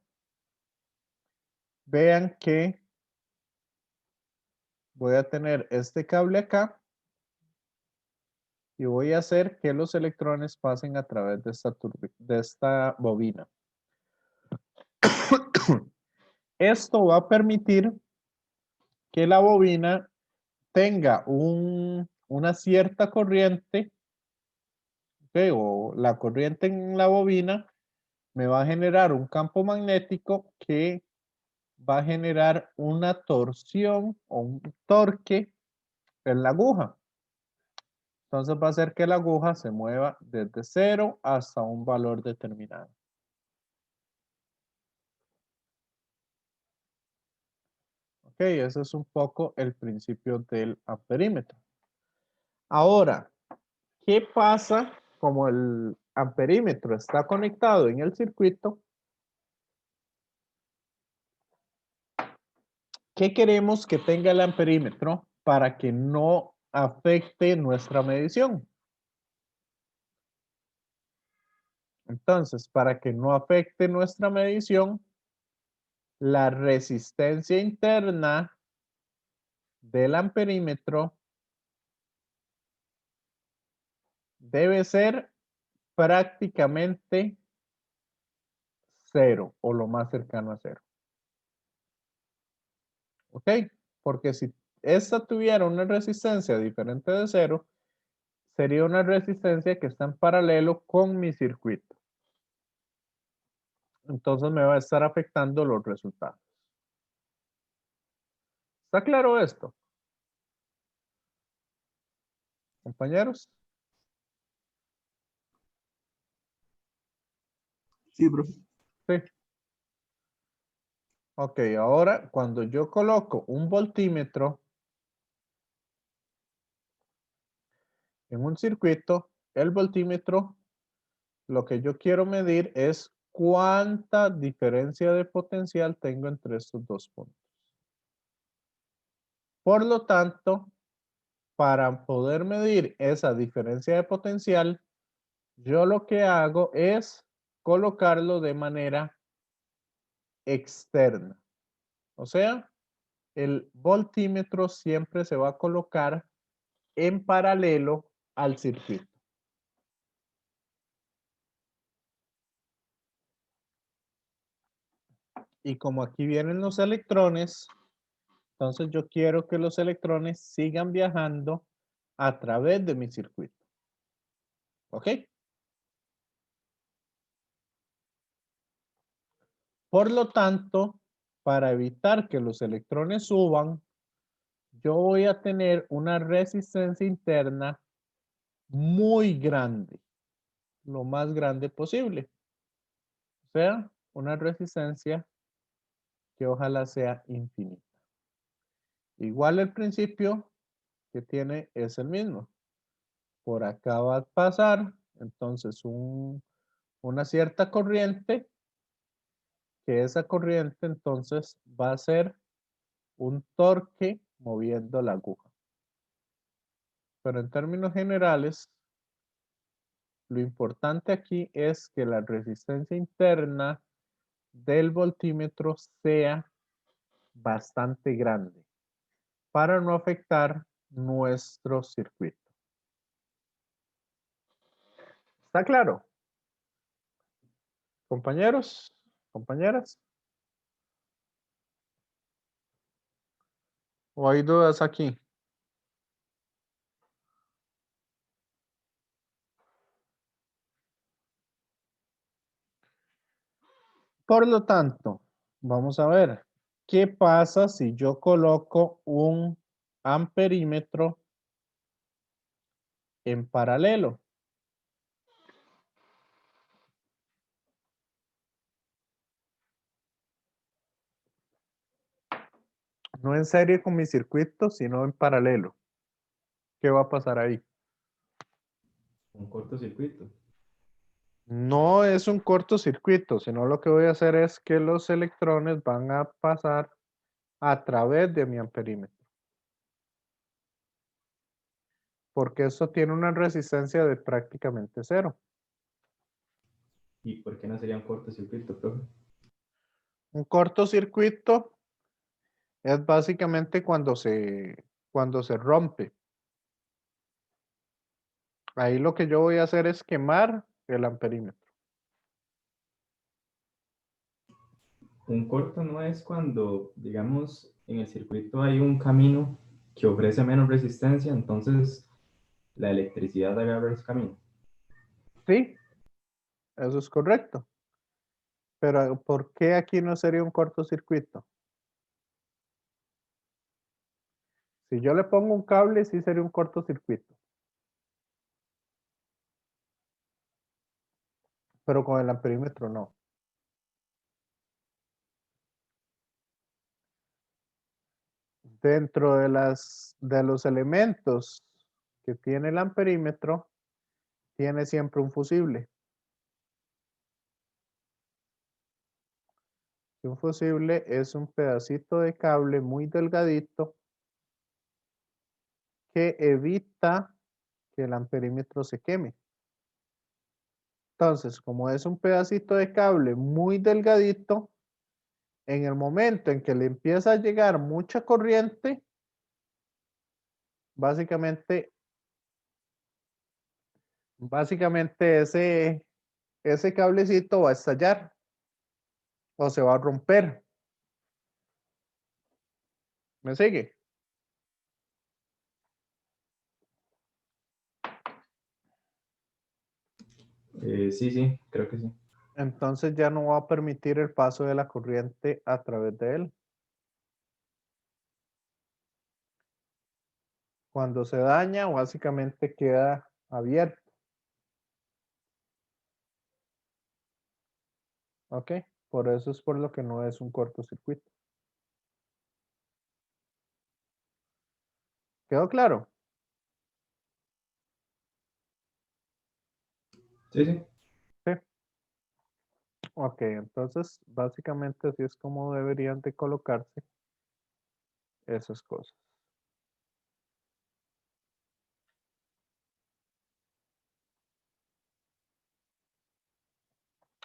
vean que voy a tener este cable acá y voy a hacer que los electrones pasen a través de esta bobina. Esto va a permitir que la bobina tenga una cierta corriente, ¿okay? O la corriente en la bobina me va a generar un campo magnético que va a generar una torsión o un torque en la aguja. Entonces va a hacer que la aguja se mueva desde 0 hasta un valor determinado. Ok, ese es un poco el principio del amperímetro. Ahora, ¿qué pasa como el amperímetro está conectado en el circuito? ¿Qué queremos que tenga el amperímetro para que no afecte nuestra medición? Entonces, para que no afecte nuestra medición, la resistencia interna del amperímetro debe ser prácticamente 0 o lo más cercano a 0. ¿Ok? Porque si esta tuviera una resistencia diferente de 0, sería una resistencia que está en paralelo con mi circuito. Entonces me va a estar afectando los resultados. ¿Está claro esto? Compañeros.
Sí, profe.
Sí. Ok, ahora cuando yo coloco un voltímetro en un circuito, el voltímetro, lo que yo quiero medir es cuánta diferencia de potencial tengo entre estos dos puntos. Por lo tanto, para poder medir esa diferencia de potencial, yo lo que hago es colocarlo de manera externa. O sea, el voltímetro siempre se va a colocar en paralelo al circuito. Y como aquí vienen los electrones, entonces yo quiero que los electrones sigan viajando a través de mi circuito. ¿Ok? Por lo tanto, para evitar que los electrones suban, yo voy a tener una resistencia interna muy grande, lo más grande posible. O sea, una resistencia que ojalá sea infinita. Igual el principio que tiene es el mismo. Por acá va a pasar entonces una cierta corriente, que esa corriente entonces va a ser un torque moviendo la aguja. Pero en términos generales, lo importante aquí es que la resistencia interna del voltímetro sea bastante grande para no afectar nuestro circuito. ¿Está claro? Compañeros, compañeras. ¿O hay dudas aquí? Por lo tanto, vamos a ver, ¿qué pasa si yo coloco un amperímetro en paralelo? No en serie con mi circuito, sino en paralelo. ¿Qué va a pasar ahí?
Un cortocircuito.
No es un cortocircuito, sino lo que voy a hacer es que los electrones van a pasar a través de mi amperímetro. Porque eso tiene una resistencia de prácticamente 0.
¿Y por qué no sería un cortocircuito, profe?
Un cortocircuito es básicamente cuando se rompe. Ahí lo que yo voy a hacer es quemar el amperímetro.
Un corto no es cuando, digamos, en el circuito hay un camino que ofrece menos resistencia, entonces la electricidad agarra ese camino.
Sí, eso es correcto. Pero ¿por qué aquí no sería un cortocircuito? Si yo le pongo un cable, sí sería un cortocircuito. Pero con el amperímetro no. Dentro de los elementos que tiene el amperímetro, tiene siempre un fusible. Y un fusible es un pedacito de cable muy delgadito que evita que el amperímetro se queme. Entonces, como es un pedacito de cable muy delgadito, en el momento en que le empieza a llegar mucha corriente, básicamente ese cablecito va a estallar o se va a romper. ¿Me sigue?
Sí, creo que sí.
Entonces ya no va a permitir el paso de la corriente a través de él. Cuando se daña, básicamente queda abierto. ¿Ok? Por eso es por lo que no es un cortocircuito. ¿Quedó claro?
Sí, sí.
Sí. Ok, entonces básicamente así es como deberían de colocarse esas cosas.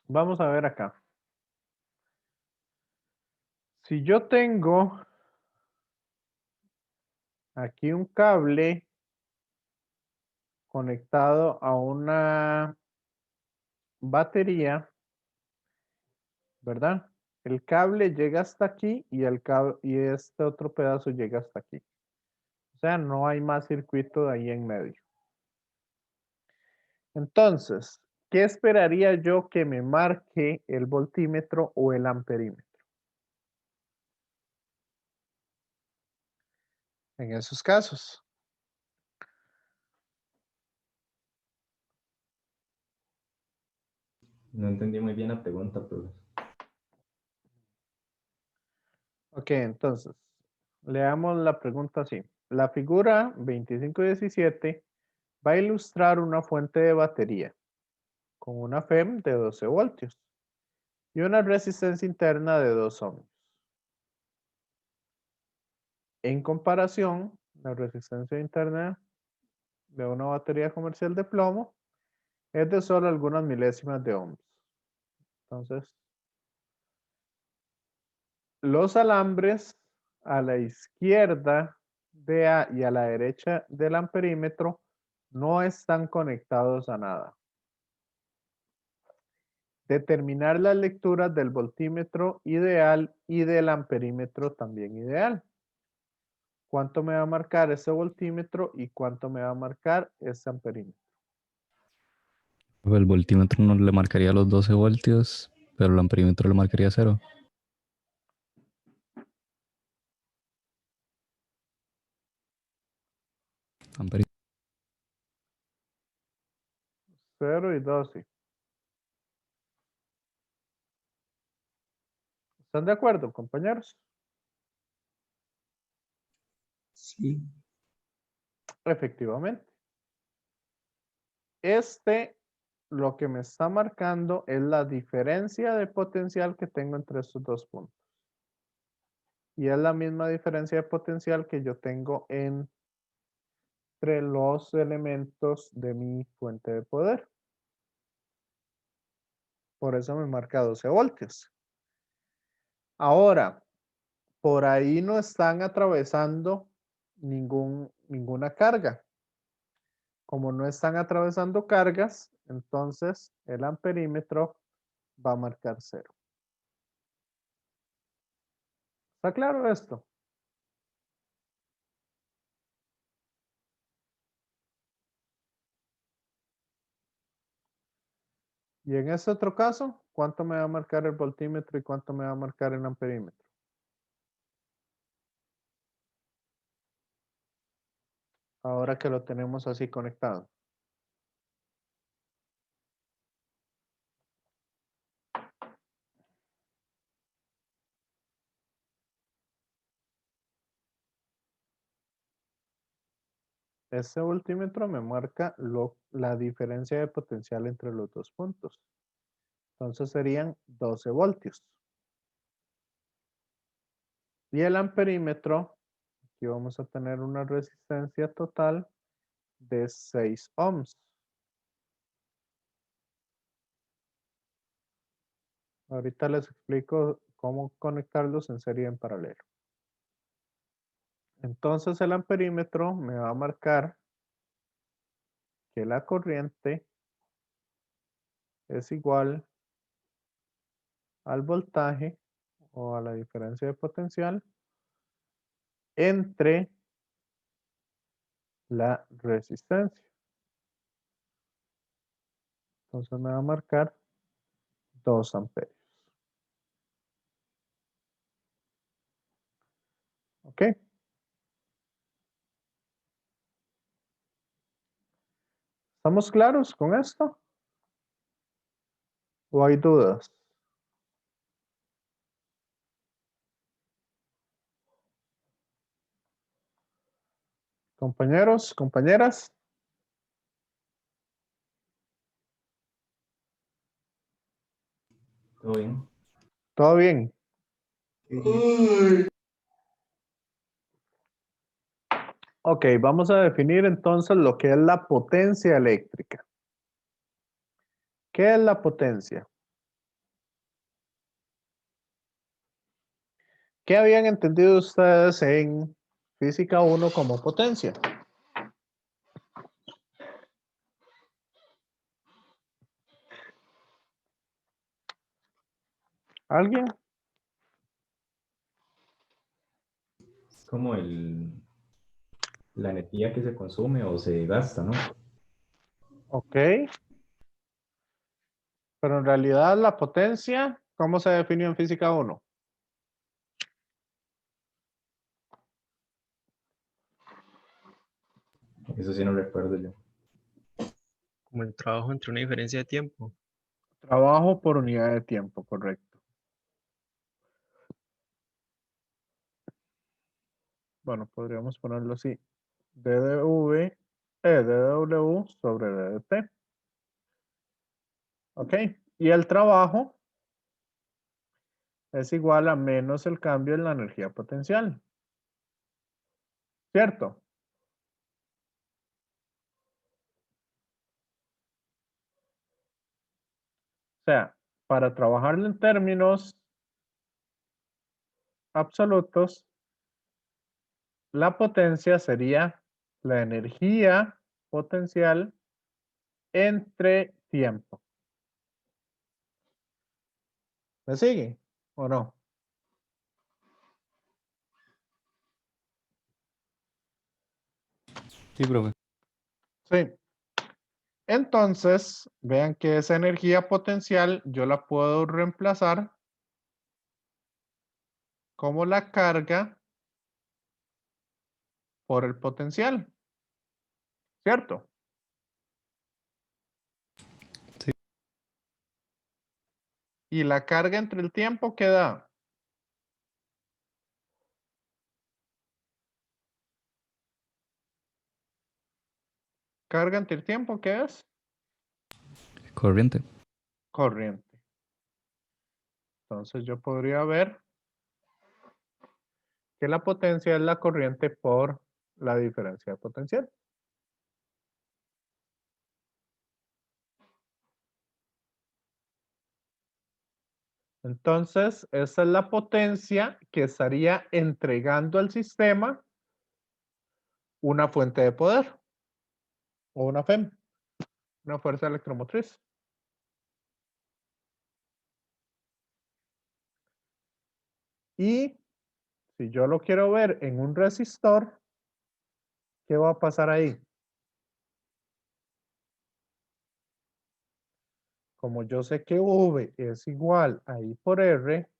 Vamos a ver acá. Si yo tengo aquí un cable conectado a una batería, ¿verdad? El cable llega hasta aquí y y este otro pedazo llega hasta aquí. O sea, no hay más circuito de ahí en medio. Entonces, ¿qué esperaría yo que me marque el voltímetro o el amperímetro? En esos casos.
No entendí muy bien la pregunta, pero
Ok, entonces, leamos la pregunta así. La figura 2517 va a ilustrar una fuente de batería con una FEM de 12 voltios y una resistencia interna de 2 ohms. En comparación, la resistencia interna de una batería comercial de plomo es de solo algunas milésimas de ohms. Entonces, los alambres a la izquierda de A y a la derecha del amperímetro no están conectados a nada. Determinar las lecturas del voltímetro ideal y del amperímetro también ideal. ¿Cuánto me va a marcar ese voltímetro y cuánto me va a marcar ese amperímetro?
El voltímetro no le marcaría los 12 voltios, pero el amperímetro le marcaría 0. Amperímetro.
0 y 12. ¿Están de acuerdo, compañeros?
Sí.
Efectivamente. Lo que me está marcando es la diferencia de potencial que tengo entre estos dos puntos. Y es la misma diferencia de potencial que yo tengo entre los elementos de mi fuente de poder. Por eso me marca 12 voltios. Ahora, por ahí no están atravesando ninguna carga. Como no están atravesando cargas, entonces el amperímetro va a marcar 0. ¿Está claro esto? Y en este otro caso, ¿cuánto me va a marcar el voltímetro y cuánto me va a marcar el amperímetro? Ahora que lo tenemos así conectado. Este voltímetro me marca la diferencia de potencial entre los dos puntos. Entonces serían 12 voltios. Y el amperímetro, aquí vamos a tener una resistencia total de 6 ohms. Ahorita les explico cómo conectarlos en serie en paralelo. Entonces el amperímetro me va a marcar que la corriente es igual al voltaje o a la diferencia de potencial entre la resistencia. Entonces me va a marcar 2 amperios. ¿Ok? ¿Estamos claros con esto? ¿O hay dudas? Compañeros, compañeras.
¿Todo bien?
¿Todo bien? Ok, vamos a definir entonces lo que es la potencia eléctrica. ¿Qué es la potencia? ¿Qué habían entendido ustedes en física 1 como potencia? ¿Alguien?
Es como la energía que se consume o se gasta, ¿no?
Ok. Pero en realidad la potencia, ¿cómo se definió en física 1?
Eso sí no recuerdo yo.
Como el trabajo entre una diferencia de tiempo.
Trabajo por unidad de tiempo, correcto. Bueno, podríamos ponerlo así. dW sobre dT. Ok. Y el trabajo es igual a menos el cambio en la energía potencial. ¿Cierto? O sea, para trabajarlo en términos absolutos, la potencia sería la energía potencial entre tiempo. ¿Me sigue o no?
Sí, profe.
Sí. Entonces, vean que esa energía potencial yo la puedo reemplazar como la carga por el potencial. ¿Cierto?
Sí.
Y la carga entre el tiempo, ¿qué da? Carga entre el tiempo, ¿qué es?
Corriente.
Corriente. Entonces yo podría ver que la potencia es la corriente por la diferencia de potencial. Entonces, esa es la potencia que estaría entregando al sistema una fuente de poder o una FEM, una fuerza electromotriz. Y si yo lo quiero ver en un resistor, ¿qué va a pasar ahí? Como yo sé que V es igual a I por R,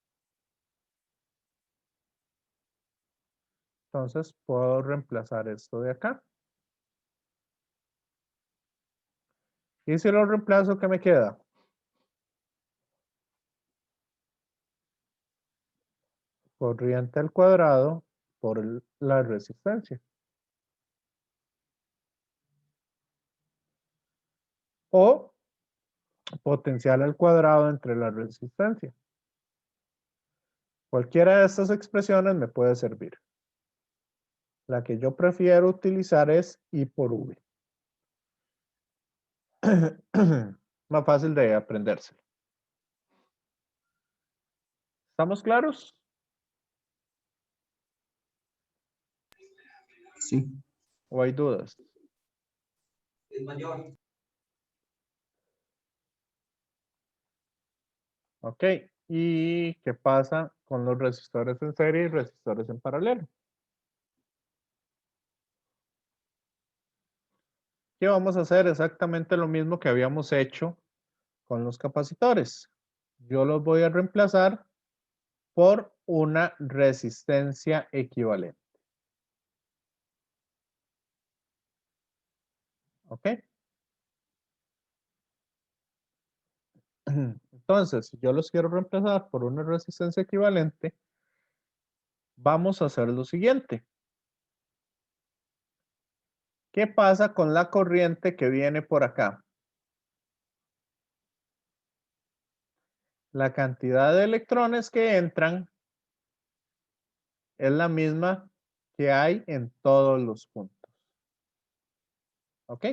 entonces puedo reemplazar esto de acá. Y si lo reemplazo, ¿qué me queda? Corriente al cuadrado por la resistencia. O potencial al cuadrado entre la resistencia. Cualquiera de estas expresiones me puede servir. La que yo prefiero utilizar es I por V. Más fácil de aprenderse. ¿Estamos claros?
Sí.
¿O hay dudas?
Es mayor.
Ok. ¿Y qué pasa con los resistores en serie y resistores en paralelo? Aquí vamos a hacer exactamente lo mismo que habíamos hecho con los capacitores. Yo los voy a reemplazar por una resistencia equivalente. ¿Ok? Entonces, si yo los quiero reemplazar por una resistencia equivalente, vamos a hacer lo siguiente. ¿Qué pasa con la corriente que viene por acá? La cantidad de electrones que entran es la misma que hay en todos los puntos. ¿Ok?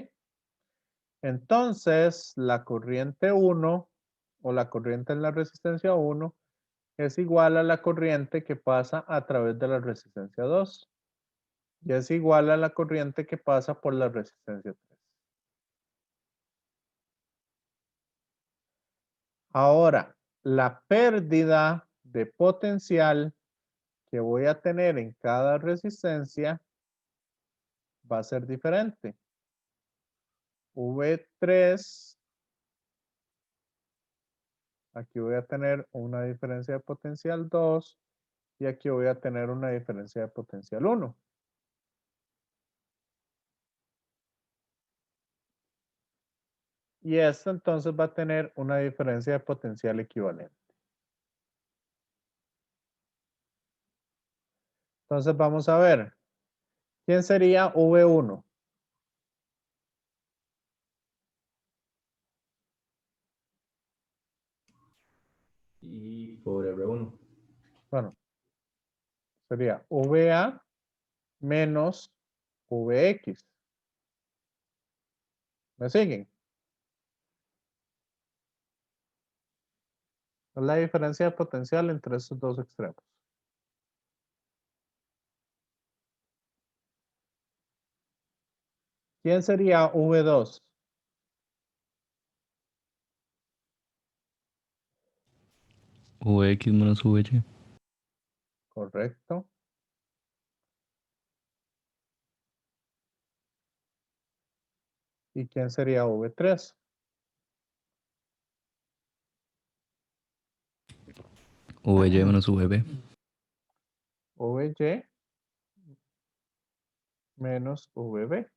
Entonces, la corriente 1 o la corriente en la resistencia 1 es igual a la corriente que pasa a través de la resistencia 2 y es igual a la corriente que pasa por la resistencia 3. Ahora, la pérdida de potencial que voy a tener en cada resistencia va a ser diferente. V3, aquí voy a tener una diferencia de potencial 2 y aquí voy a tener una diferencia de potencial 1. Y esto entonces va a tener una diferencia de potencial equivalente. Entonces vamos a ver. ¿Quién sería V1?
Y por R1.
Bueno, sería VA menos VX. ¿Me siguen? Es la diferencia de potencial entre estos dos extremos. ¿Quién sería V2?
Vx menos Vy.
Correcto. ¿Y quién sería V3?
Vy menos Vb.
Vy menos Vb.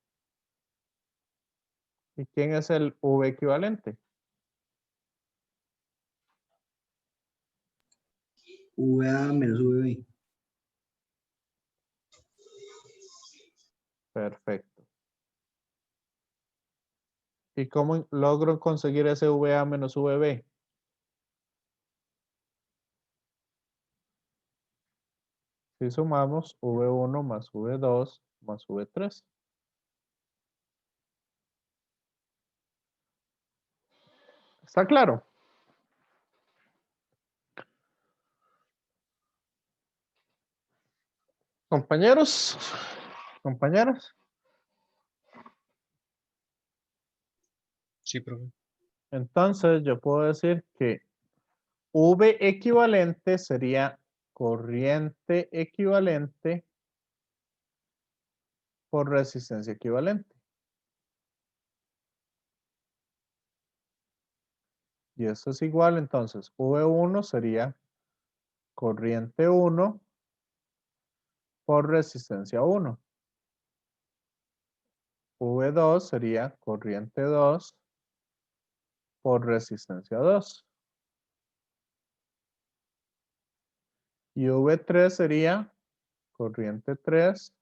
¿Y quién es el V equivalente?
VA menos VB.
Perfecto. ¿Y cómo logro conseguir ese VA menos VB? Si sumamos V1 más V2 más V3. ¿Está claro? Compañeros, compañeras.
Sí, profe.
Entonces yo puedo decir que V equivalente sería corriente equivalente por resistencia equivalente. Y eso es igual, entonces, V1 sería corriente 1 por resistencia 1. V2 sería corriente 2 por resistencia 2. Y V3 sería corriente 3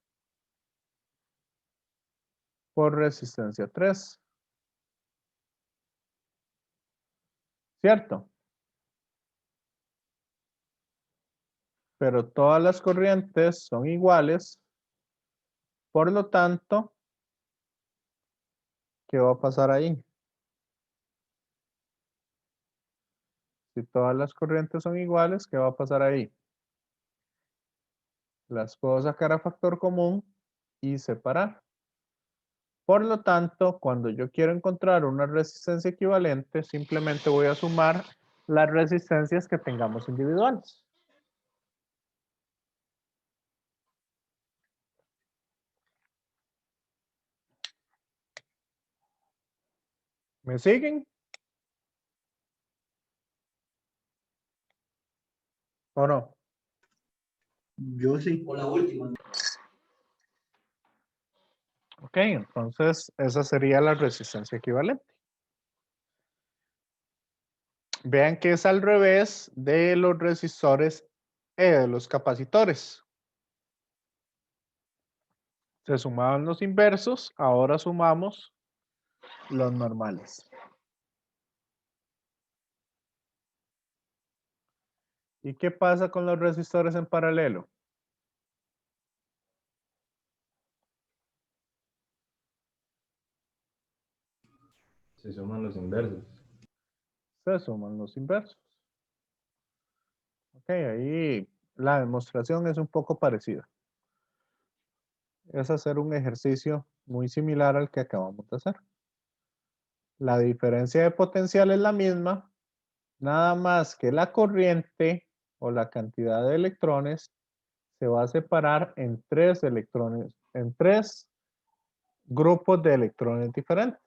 por resistencia 3. ¿Cierto? Pero todas las corrientes son iguales. Por lo tanto, ¿qué va a pasar ahí? Si todas las corrientes son iguales, ¿qué va a pasar ahí? Las puedo sacar a factor común y separar. Por lo tanto, cuando yo quiero encontrar una resistencia equivalente, simplemente voy a sumar las resistencias que tengamos individuales. ¿Me siguen? ¿O no?
Yo sí. O la última.
Ok, entonces esa sería la resistencia equivalente. Vean que es al revés de los resistores y de los capacitores. Se sumaban los inversos, ahora sumamos los normales. ¿Y qué pasa con los resistores en paralelo?
Se suman los inversos.
Se suman los inversos. Ok, ahí la demostración es un poco parecida. Es hacer un ejercicio muy similar al que acabamos de hacer. La diferencia de potencial es la misma, nada más que la corriente o la cantidad de electrones se va a separar en tres electrones, en tres grupos de electrones diferentes.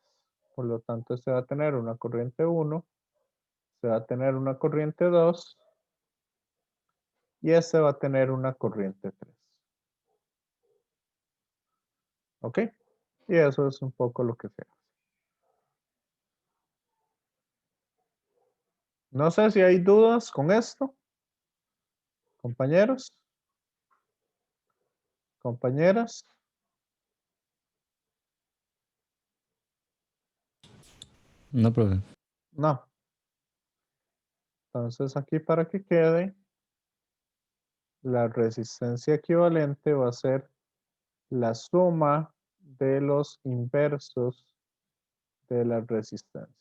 Por lo tanto, este va a tener una corriente 1, se va a tener una corriente 2 y este va a tener una corriente 3. ¿Ok? Y eso es un poco lo que se hace. No sé si hay dudas con esto, compañeros, compañeras.
No, profe.
No. Entonces aquí para que quede, la resistencia equivalente va a ser la suma de los inversos de las resistencias.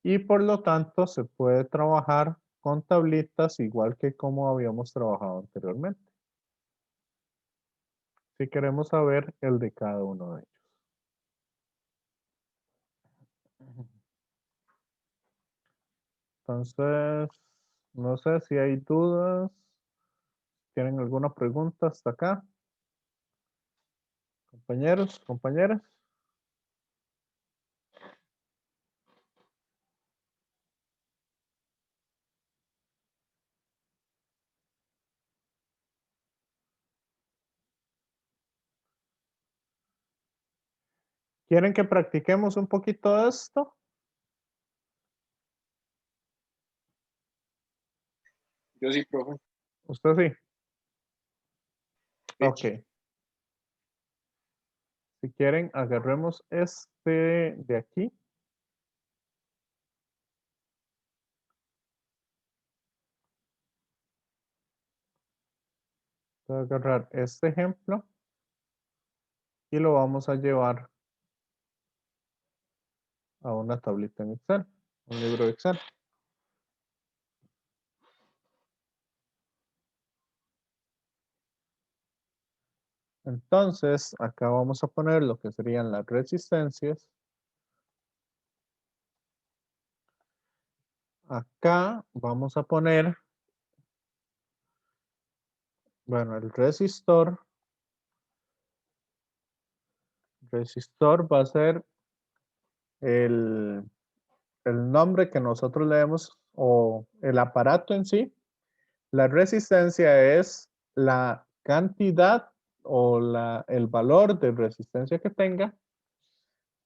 Y por lo tanto se puede trabajar con tablitas igual que como habíamos trabajado anteriormente. Si queremos saber el de cada uno de ellos. Entonces, no sé si hay dudas. ¿Tienen alguna pregunta hasta acá? Compañeros, compañeras. ¿Quieren que practiquemos un poquito de esto?
Yo sí, profe.
Usted sí.
Sí.
Ok. Si quieren, agarremos este de aquí. Voy a agarrar este ejemplo y lo vamos a llevar a una tablita en Excel, un libro de Excel. Entonces, acá vamos a poner lo que serían las resistencias. Acá vamos a poner, bueno, el resistor. Resistor va a ser el nombre que nosotros le demos o el aparato en sí. La resistencia es la cantidad o el valor de resistencia que tenga.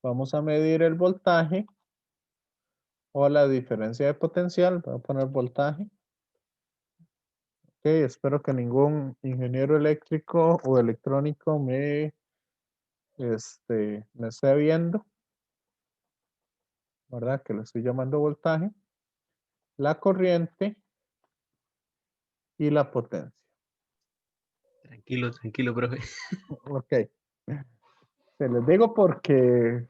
Vamos a medir el voltaje o la diferencia de potencial. Voy a poner voltaje. Ok, espero que ningún ingeniero eléctrico o electrónico me esté viendo, ¿verdad? Que le estoy llamando voltaje. La corriente y la potencia.
Tranquilo, tranquilo, profe.
Ok. Se les digo porque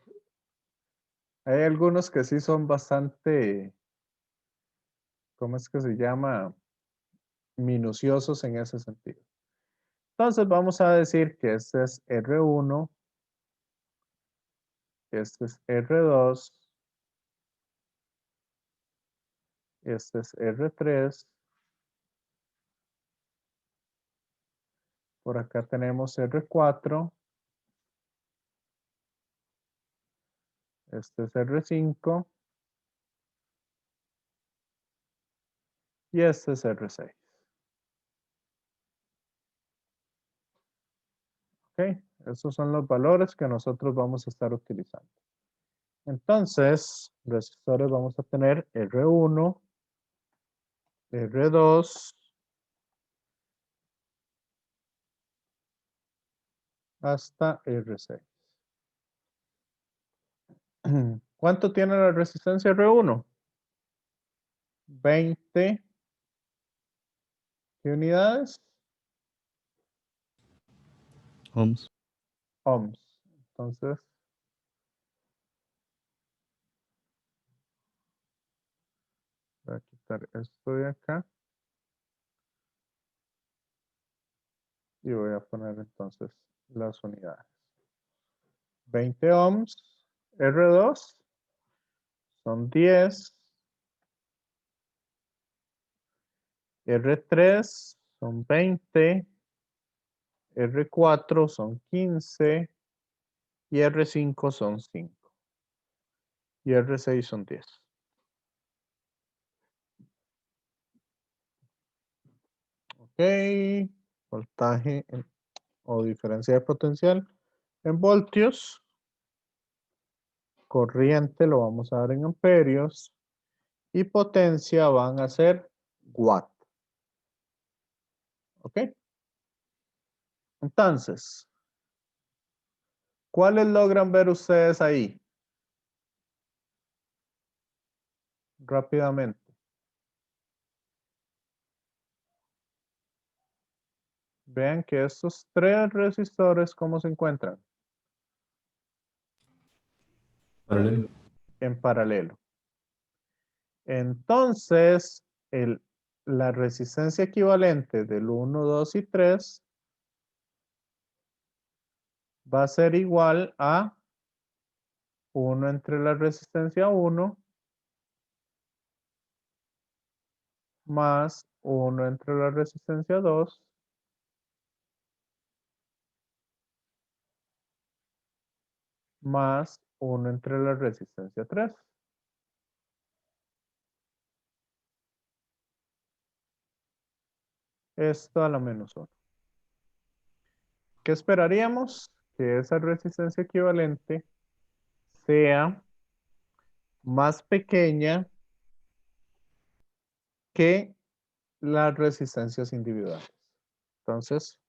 hay algunos que sí son bastante, ¿cómo es que se llama? Minuciosos en ese sentido. Entonces vamos a decir que este es R1, este es R2, este es R3 Por acá tenemos R4. Este es R5. Y este es R6. Ok, esos son los valores que nosotros vamos a estar utilizando. Entonces, resistores vamos a tener R1, R2, hasta R6. ¿Cuánto tiene la resistencia R1? 20. ¿Qué unidades?
Ohms.
Ohms. Entonces, voy a quitar esto de acá. Y voy a poner entonces las unidades. 20 ohms. R2 son 10. R3 son 20. R4 son 15. Y R5 son 5. Y R6 son 10. Ok. Voltaje o diferencia de potencial en voltios. Corriente lo vamos a dar en amperios. Y potencia van a ser watt. ¿Ok? Entonces, ¿cuáles logran ver ustedes ahí? Rápidamente. Vean que estos tres resistores, ¿cómo se encuentran?
Paralelo.
En paralelo. Entonces, la resistencia equivalente del 1, 2 y 3 va a ser igual a 1 entre la resistencia 1 más 1 entre la resistencia 2 más 1 entre la resistencia 3. Esto a la menos 1. ¿Qué esperaríamos? Que esa resistencia equivalente sea más pequeña que las resistencias individuales. Entonces,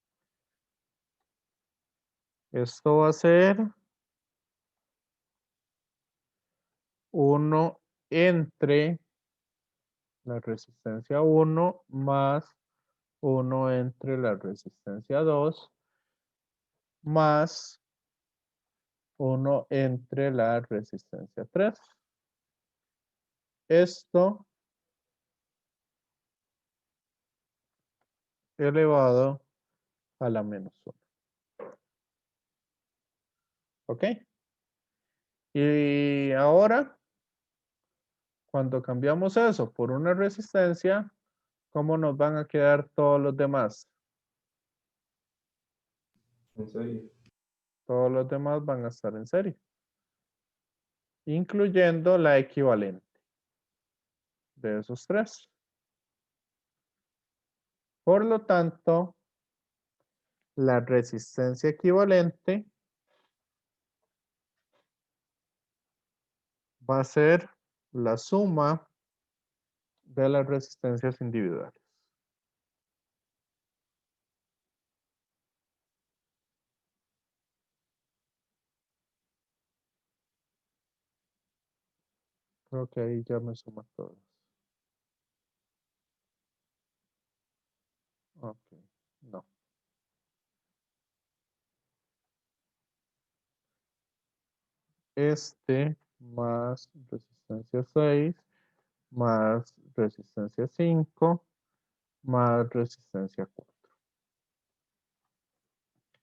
esto va a ser 1 entre la resistencia 1 más 1 entre la resistencia 2 más 1 entre la resistencia 3. Esto elevado a la menos 1. ¿Ok? Y ahora, cuando cambiamos eso por una resistencia, ¿cómo nos van a quedar todos los demás?
En serio.
Todos los demás van a estar en serie, incluyendo la equivalente de esos tres. Por lo tanto, la resistencia equivalente va a ser la suma de las resistencias individuales. Creo que ahí ya me suman todas. Ok, no. Este más resistencia 6 más resistencia 5 más resistencia 4.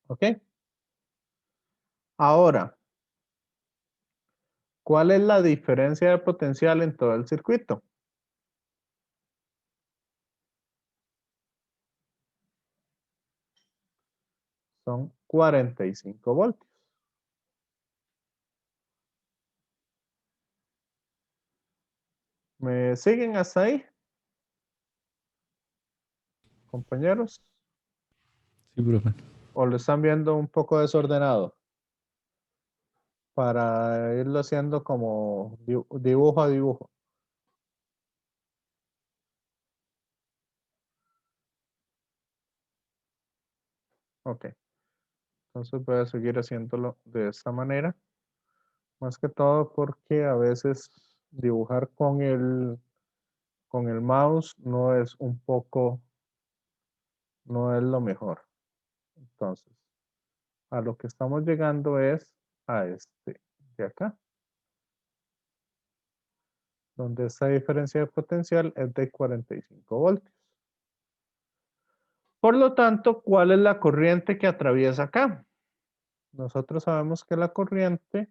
¿Ok? Ahora, ¿cuál es la diferencia de potencial en todo el circuito? son 45 voltios. ¿Me siguen hasta ahí? Compañeros.
Sí, profe.
¿O lo están viendo un poco desordenado? Para irlo haciendo como dibujo a dibujo. Ok. Entonces voy a seguir haciéndolo de esta manera. Más que todo porque a veces dibujar con el mouse no es no es lo mejor. Entonces, a lo que estamos llegando es a este de acá, donde esta diferencia de potencial es de 45 voltios. Por lo tanto, ¿cuál es la corriente que atraviesa acá? Nosotros sabemos que la corriente,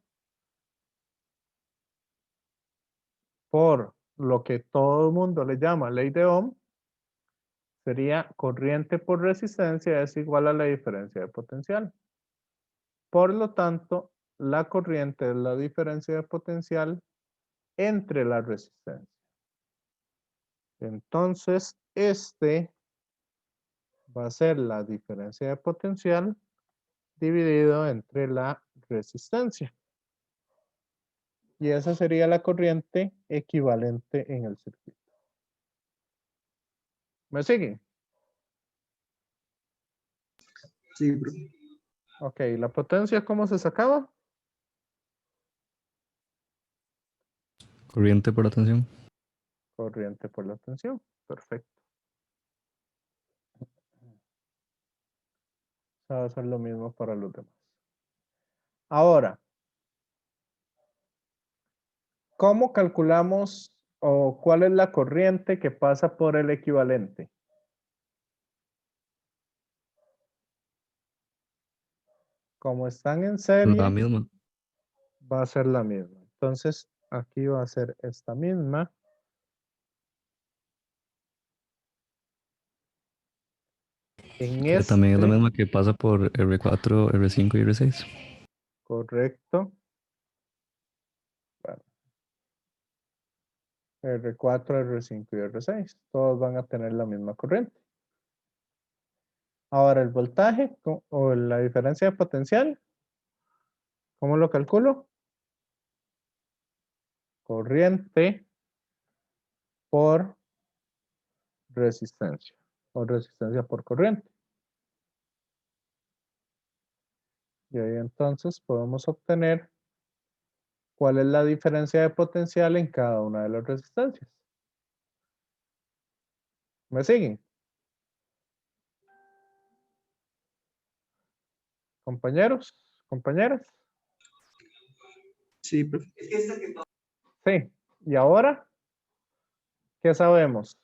por lo que todo el mundo le llama ley de Ohm, sería corriente por resistencia es igual a la diferencia de potencial. Por lo tanto, la corriente es la diferencia de potencial entre la resistencia. Entonces, este va a ser la diferencia de potencial dividido entre la resistencia. Y esa sería la corriente equivalente en el circuito. ¿Me siguen?
Sí, profe.
Ok, ¿la potencia cómo se sacaba?
Corriente por la tensión.
Corriente por la tensión. Perfecto. Se va a hacer lo mismo para los demás. Ahora, ¿cómo calculamos o cuál es la corriente que pasa por el equivalente? Como están en
La
serie,
misma.
va a ser la misma. Entonces, aquí va a ser esta misma. En
Que también es la
este,
misma que pasa por R4, R5 y R6.
correcto. Bueno, R4, R5 y R6. Todos van a tener la misma corriente. Ahora, el voltaje o la diferencia de potencial, ¿cómo lo calculo? Corriente por resistencia o resistencia por corriente. Y ahí entonces podemos obtener cuál es la diferencia de potencial en cada una de las resistencias. ¿Me siguen? Compañeros, compañeras.
Sí, profe.
Sí. ¿Y ahora? ¿Qué sabemos?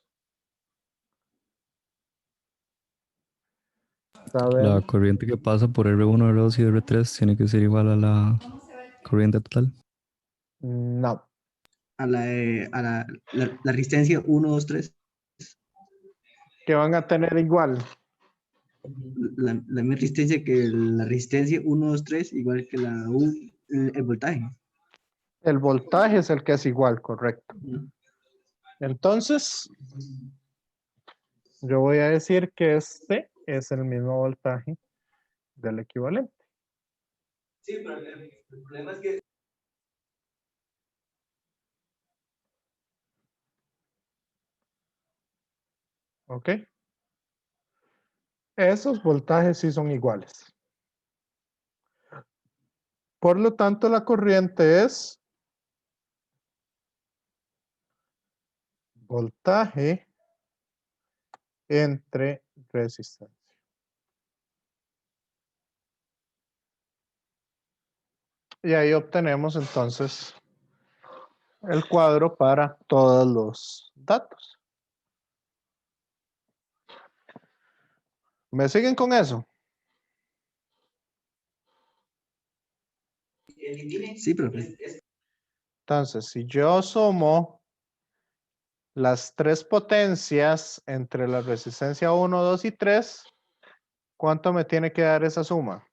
La
Sabemos.
corriente que pasa por R1, R2 y R3 tiene que ser igual a la corriente total.
No.
A la resistencia 1, 2, 3.
Que van a tener igual.
La misma resistencia que la resistencia 1, 2, 3, igual que la U, el voltaje.
El voltaje es el que es igual, correcto.
Ujú.
Entonces, yo voy a decir que este es el mismo voltaje del equivalente.
Sí, pero el problema es que...
¿Ok? Esos voltajes sí son iguales. Por lo tanto, la corriente es voltaje entre resistencia. Y ahí obtenemos entonces el cuadro para todos los datos. ¿Me siguen con eso?
Sí, profe.
Entonces, si yo sumo las tres potencias entre la resistencia 1, 2 y 3, ¿Cuánto me tiene que dar esa suma?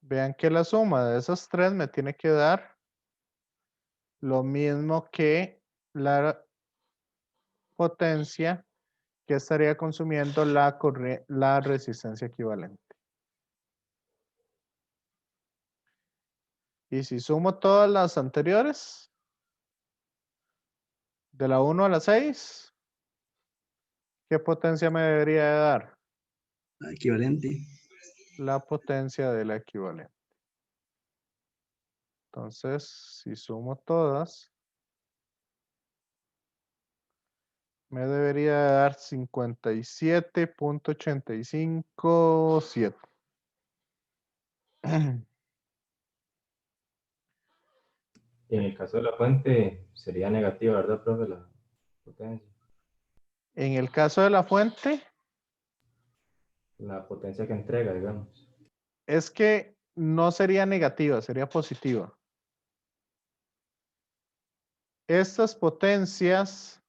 Vean que la suma de esos tres me tiene que dar lo mismo que la potencia que estaría consumiendo la resistencia equivalente. Y si sumo todas las anteriores, de la 1 a la 6, ¿qué potencia me debería de dar?
Equivalente.
La potencia de la equivalente. Entonces, si sumo todas, me debería de dar 57.857.
En el caso de la fuente sería negativa, ¿verdad, profe? La potencia.
En el caso de la fuente,
La potencia que entrega, digamos.
es que no sería negativa, sería positiva. Estas potencias,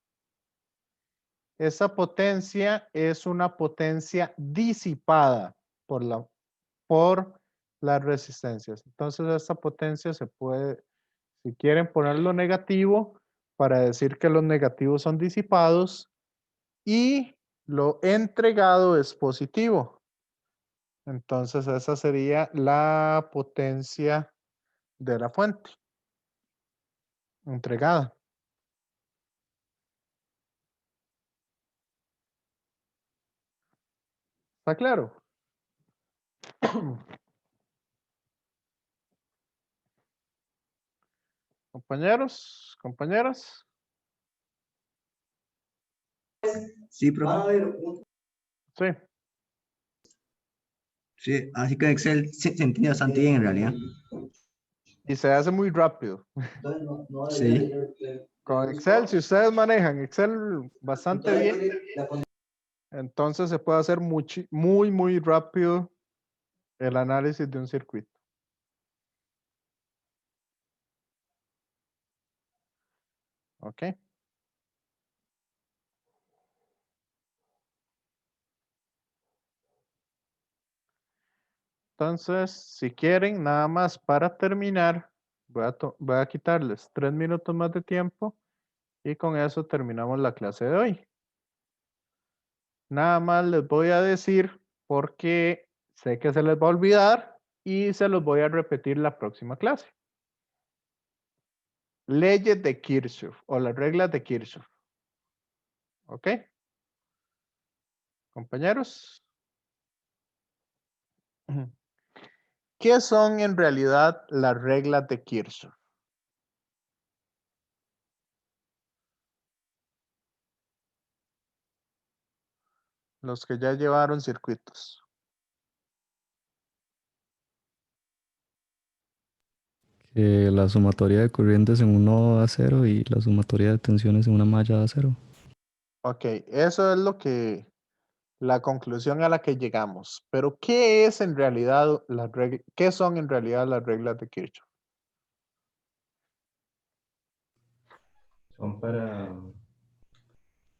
esa potencia es una potencia disipada por las resistencias. Entonces, esta potencia se puede, si quieren ponerlo negativo, para decir que los negativos son disipados y lo entregado es positivo. Entonces, esa sería la potencia de la fuente entregada. ¿Está claro? Compañeros, compañeras.
Sí, profe.
Sí.
Sí, así que Excel se entiende bastante bien en realidad.
Y se hace muy rápido.
Sí.
Con Excel, si ustedes manejan Excel bastante bien, entonces se puede hacer muy rápido el análisis de un circuito. ¿Ok? Entonces, si quieren, nada más para terminar, voy a quitarles 3 minutos más de tiempo y con eso terminamos la clase de hoy. Nada más les voy a decir porque sé que se les va a olvidar y se los voy a repetir la próxima clase. Leyes de Kirchhoff o las reglas de Kirchhoff. ¿Ok? Compañeros. ¿Qué son en realidad las reglas de Kirchhoff? Los que ya llevaron circuitos.
Que la sumatoria de corrientes en un nodo da cero y la sumatoria de tensiones en una malla da cero.
Ok, eso es la conclusión a la que llegamos. Pero, ¿qué es en realidad qué son en realidad las reglas de Kirchhoff?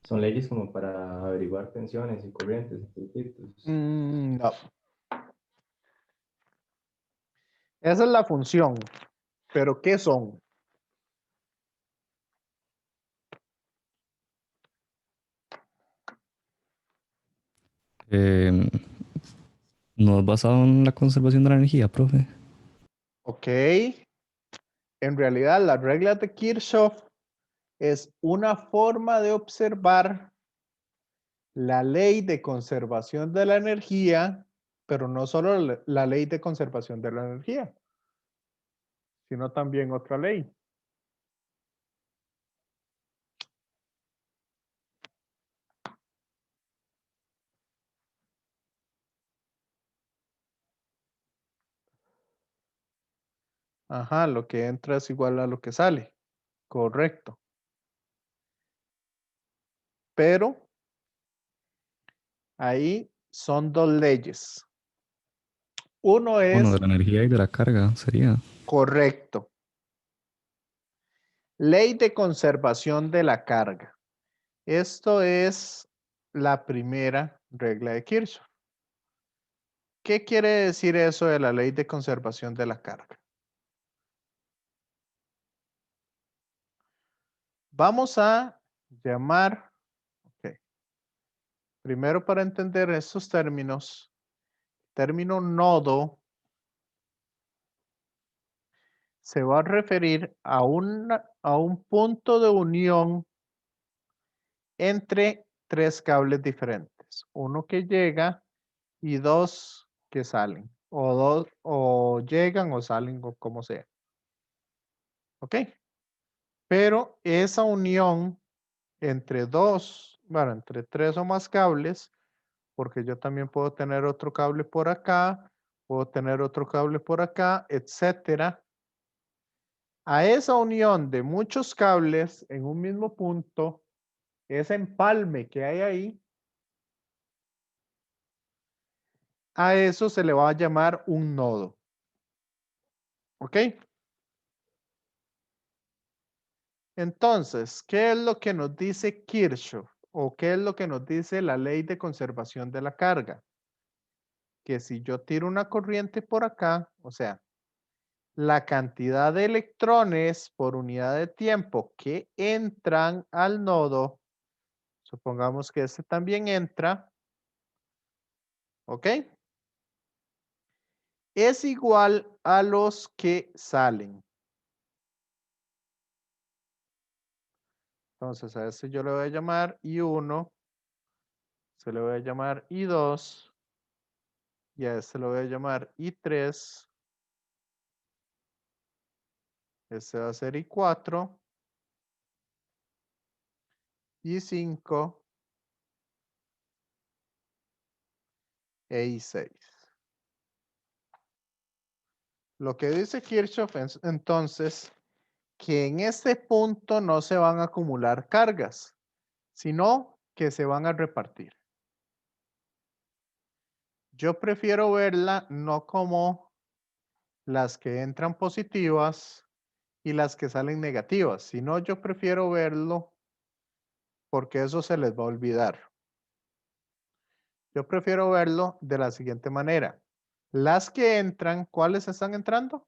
Son leyes como para averiguar tensiones y corrientes en circuitos.
No. Esa es la función. Pero, ¿qué son?
No es basado en la conservación de la energía, profe.
Ok. En realidad, las reglas de Kirchhoff es una forma de observar la ley de conservación de la energía, pero no solo la ley de conservación de la energía, sino también otra ley. Ajá, lo que entra es igual a lo que sale. Correcto. Pero ahí son dos leyes. Uno
Bueno,
es
de la energía y de la carga sería.
correcto. Ley de conservación de la carga. Esto es la primera regla de Kirchhoff. ¿Qué quiere decir eso de la ley de conservación de la carga? Vamos a llamar, ok. Primero para entender estos términos, término nodo se va a referir a un punto de unión entre tres cables diferentes. Uno que llega y dos que salen. O llegan o salen o como sea. ¿Ok? Pero esa unión entre entre tres o más cables, porque yo también puedo tener otro cable por acá, puedo tener otro cable por acá, etcétera. A esa unión de muchos cables en un mismo punto, ese empalme que hay ahí, a eso se le va a llamar un nodo. ¿Ok? Entonces, ¿qué es lo que nos dice Kirchhoff? ¿O qué es lo que nos dice la ley de conservación de la carga? Que si yo tiro una corriente por acá, o sea, la cantidad de electrones por unidad de tiempo que entran al nodo, supongamos que este también entra, ¿ok? Es igual a los que salen. Entonces a este yo le voy a llamar I1, se le voy a llamar I2 y a este le voy a llamar I3. Este va a ser I4, I5 e I6. Lo que dice Kirchhoff es entonces que en este punto no se van a acumular cargas, sino que se van a repartir. Yo prefiero verla no como las que entran positivas y las que salen negativas, sino yo prefiero verlo porque eso se les va a olvidar. Yo prefiero verlo de la siguiente manera. Las que entran, ¿cuáles están entrando?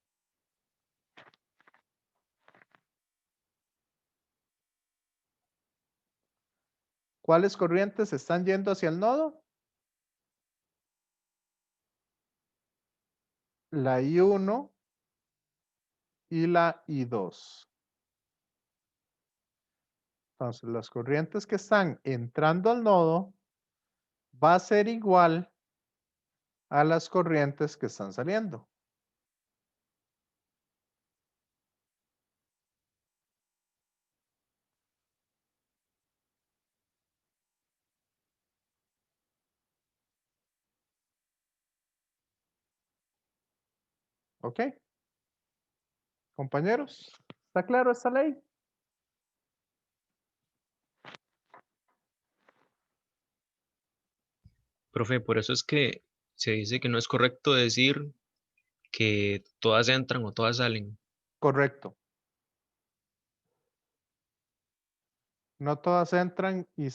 ¿Cuáles corrientes están yendo hacia el nodo? La I1 y la I2. Entonces, las corrientes que están entrando al nodo va a ser igual a las corrientes que están saliendo. ¿Ok? Compañeros, ¿está claro esta ley?
Profe, por eso es que se dice que no es correcto decir que todas entran o todas salen.
Correcto. No todas entran y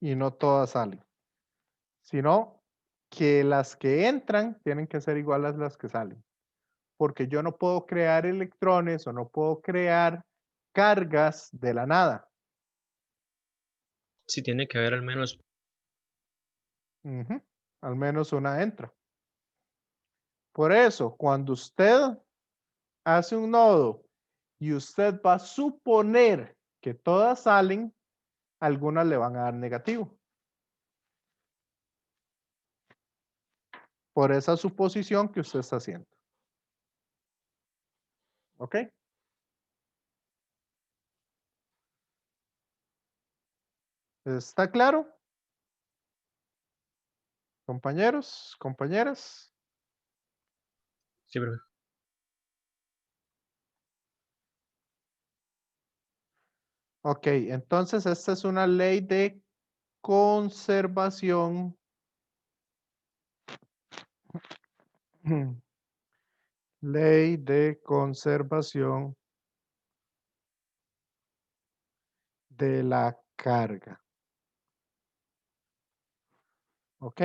no todas salen, sino que las que entran tienen que ser iguales a las que salen, porque yo no puedo crear electrones o no puedo crear cargas de la nada.
Sí tiene que haber al menos,
Ujú. Al menos una entra. Por eso, cuando usted hace un nodo y usted va a suponer que todas salen, algunas le van a dar negativo. Por esa suposición que usted está haciendo. ¿Ok? ¿Está claro? Compañeros, compañeras.
sí, profe.
Ok, entonces esta es una ley de conservación. Ley de conservación de la carga. ¿Ok?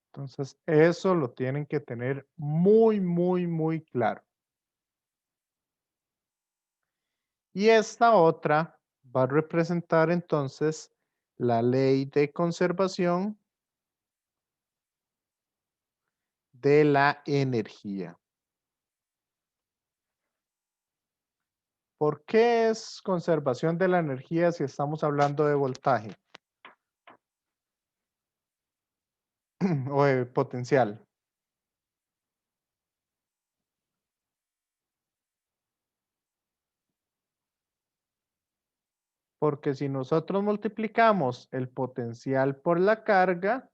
Entonces, eso lo tienen que tener muy, muy, muy claro. Y esta otra va a representar entonces la ley de conservación de la energía. ¿Por qué es conservación de la energía si estamos hablando de voltaje o de potencial? Porque si nosotros multiplicamos el potencial por la carga,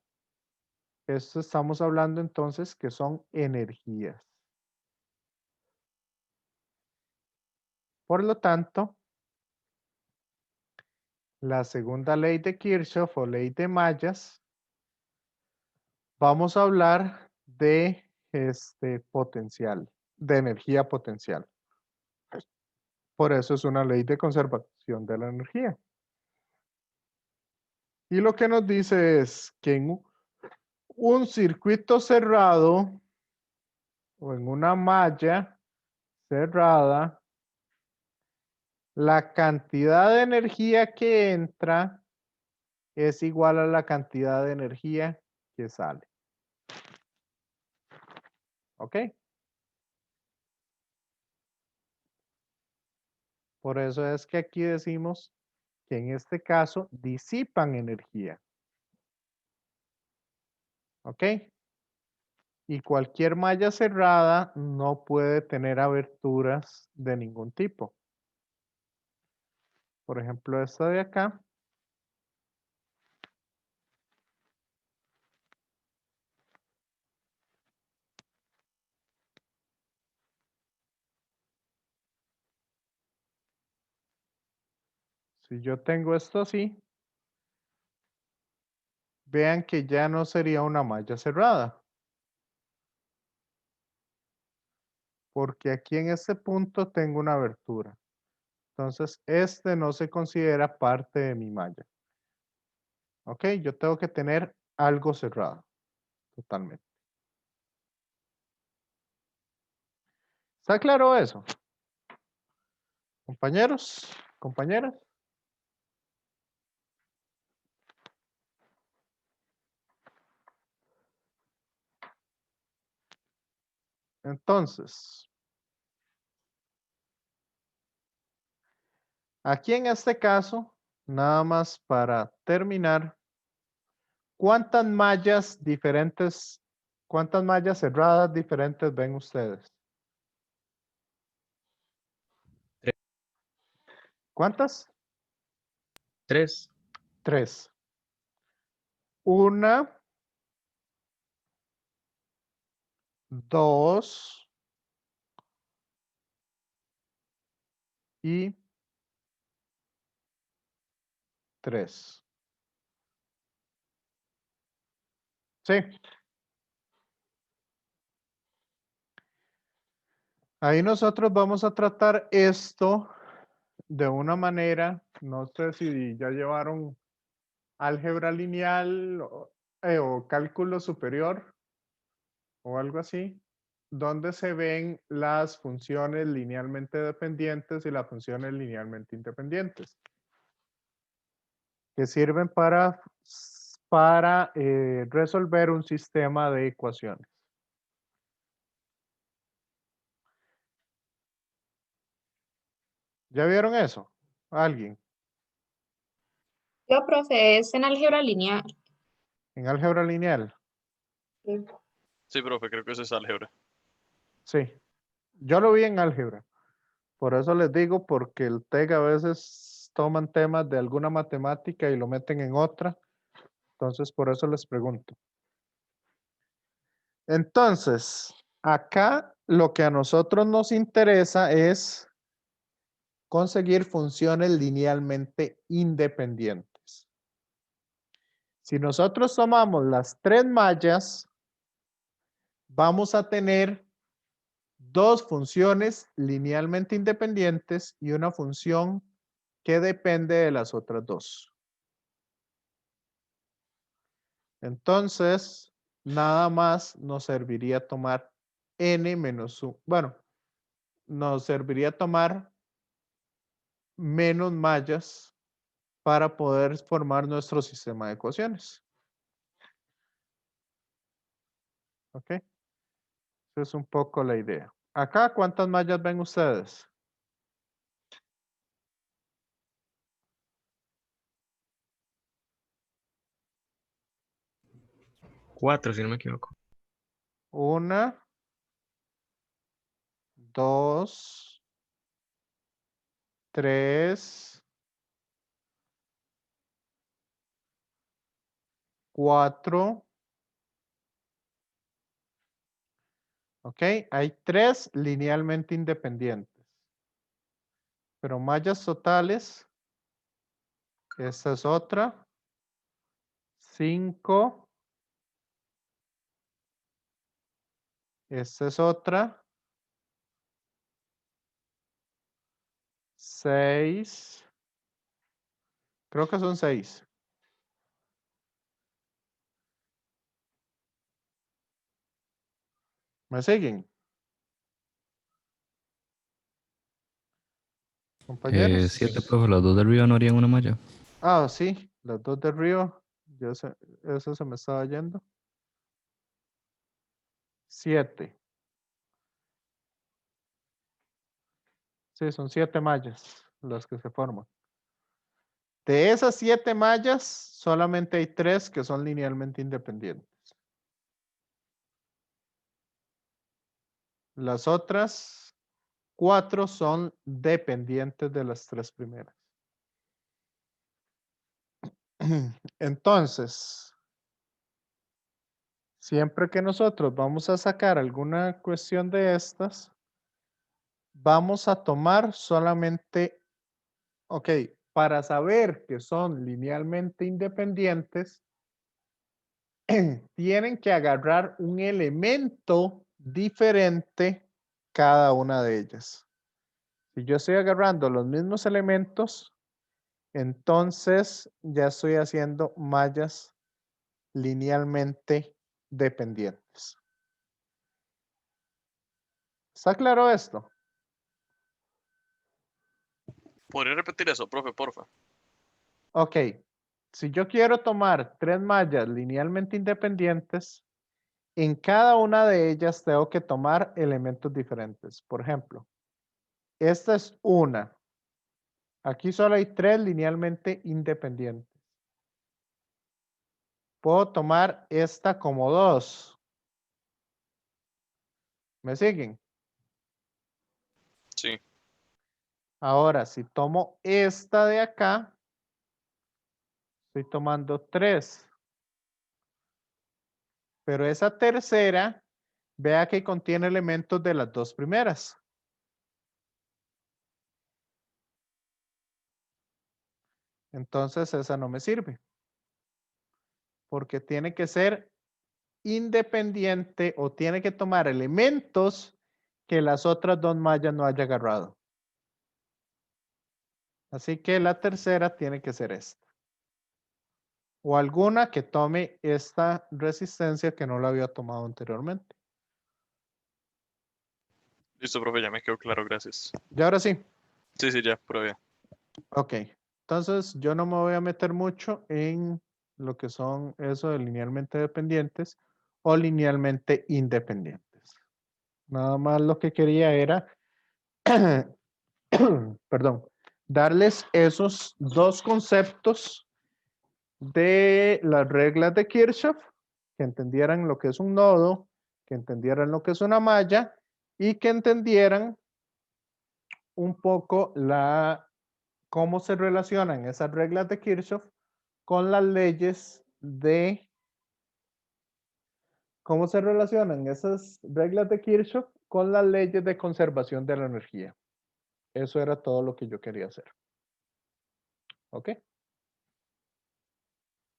esto estamos hablando entonces que son energías. Por lo tanto, la segunda ley de Kirchhoff o ley de mallas, vamos a hablar de potencial, de energía potencial. Por eso es una ley de conservación de la energía. Y lo que nos dice es que en un circuito cerrado o en una malla cerrada, la cantidad de energía que entra es igual a la cantidad de energía que sale. ¿Ok? Por eso es que aquí decimos que en este caso disipan energía. ¿Ok? Y cualquier malla cerrada no puede tener aberturas de ningún tipo. Por ejemplo, esta de acá. Si yo tengo esto así, vean que ya no sería una malla cerrada. Porque aquí en este punto tengo una abertura. Entonces, este no se considera parte de mi malla. ¿Ok? Yo tengo que tener algo cerrado. Totalmente. ¿Está claro eso? Compañeros, compañeras. Entonces, aquí en este caso, nada más para terminar, ¿cuántas mallas diferentes, cuántas mallas cerradas diferentes ven ustedes?
Tres.
¿Cuántas?
3.
3. Una, 2 y 3. Sí. Ahí nosotros vamos a tratar esto de una manera, no sé si ya llevaron álgebra lineal o cálculo superior o algo así, donde se ven las funciones linealmente dependientes y las funciones linealmente independientes, que sirven para resolver un sistema de ecuaciones. ¿Ya vieron eso? ¿Alguien?
Yo, profe, es en álgebra lineal.
¿En álgebra lineal?
Sí, profe, creo que eso es álgebra.
Sí. Yo lo vi en álgebra. Por eso les digo, porque el TEC a veces toman temas de alguna matemática y lo meten en otra. Entonces, por eso les pregunto. Entonces, acá lo que a nosotros nos interesa es conseguir funciones linealmente independientes. Si nosotros tomamos las 3 mallas, vamos a tener dos funciones linealmente independientes y una función que depende de las otras dos. Entonces, nada más nos serviría tomar n menos 1. Bueno, nos serviría tomar menos mallas para poder formar nuestro sistema de ecuaciones. ¿Ok? Esa es un poco la idea. Acá, ¿cuántas mallas ven ustedes?
Cuatro, si no me equivoco.
1, 2, 3, 4. ¿Ok? Hay 3 linealmente independientes. Pero mallas totales, esta es otra. 5. Esta es otra. 6. Creo que son 6. ¿Me siguen? Compañeros.
7, profe, las dos de arriba no harían una malla.
Ah, sí, las dos de Río. Eso se me estaba yendo. 7. Sí, son 7 mallas las que se forman. De esas 7 mallas, solamente hay 3 que son linealmente independientes. Las otras 4 son dependientes de las 3 primeras. Entonces, siempre que nosotros vamos a sacar alguna cuestión de estas, vamos a tomar solamente, ok, para saber que son linealmente independientes, tienen que agarrar un elemento diferente cada una de ellas. Si yo estoy agarrando los mismos elementos, entonces ya estoy haciendo mallas linealmente dependientes. ¿Está claro esto?
¿Podría repetir eso, profe, porfa?
Ok. Si yo quiero tomar 3 mallas linealmente independientes, en cada una de ellas tengo que tomar elementos diferentes. Por ejemplo, esta es una. Aquí solo hay 3 linealmente independientes. Puedo tomar esta como 2. ¿Me siguen?
Sí.
Ahora, si tomo esta de acá, estoy tomando 3. Pero esa tercera, vea que contiene elementos de las 2 primeras. Entonces esa no me sirve. Porque tiene que ser independiente o tiene que tomar elementos que las otras 2 mallas no haya agarrado. Así que la tercera tiene que ser esta. O alguna que tome esta resistencia que no la había tomado anteriormente.
Listo, profe, ya me quedó claro, gracias.
Y ahora sí.
Sí, sí, ya, pruebe.
Ok. Entonces yo no me voy a meter mucho en lo que son eso de linealmente dependientes o linealmente independientes. Nada más lo que quería era, perdón, darles esos dos conceptos de las reglas de Kirchhoff, que entendieran lo que es un nodo, que entendieran lo que es una malla y que entendieran un poco cómo se relacionan esas reglas de Kirchhoff con las leyes de, cómo se relacionan esas reglas de Kirchhoff con las leyes de conservación de la energía. Eso era todo lo que yo quería hacer. ¿Ok?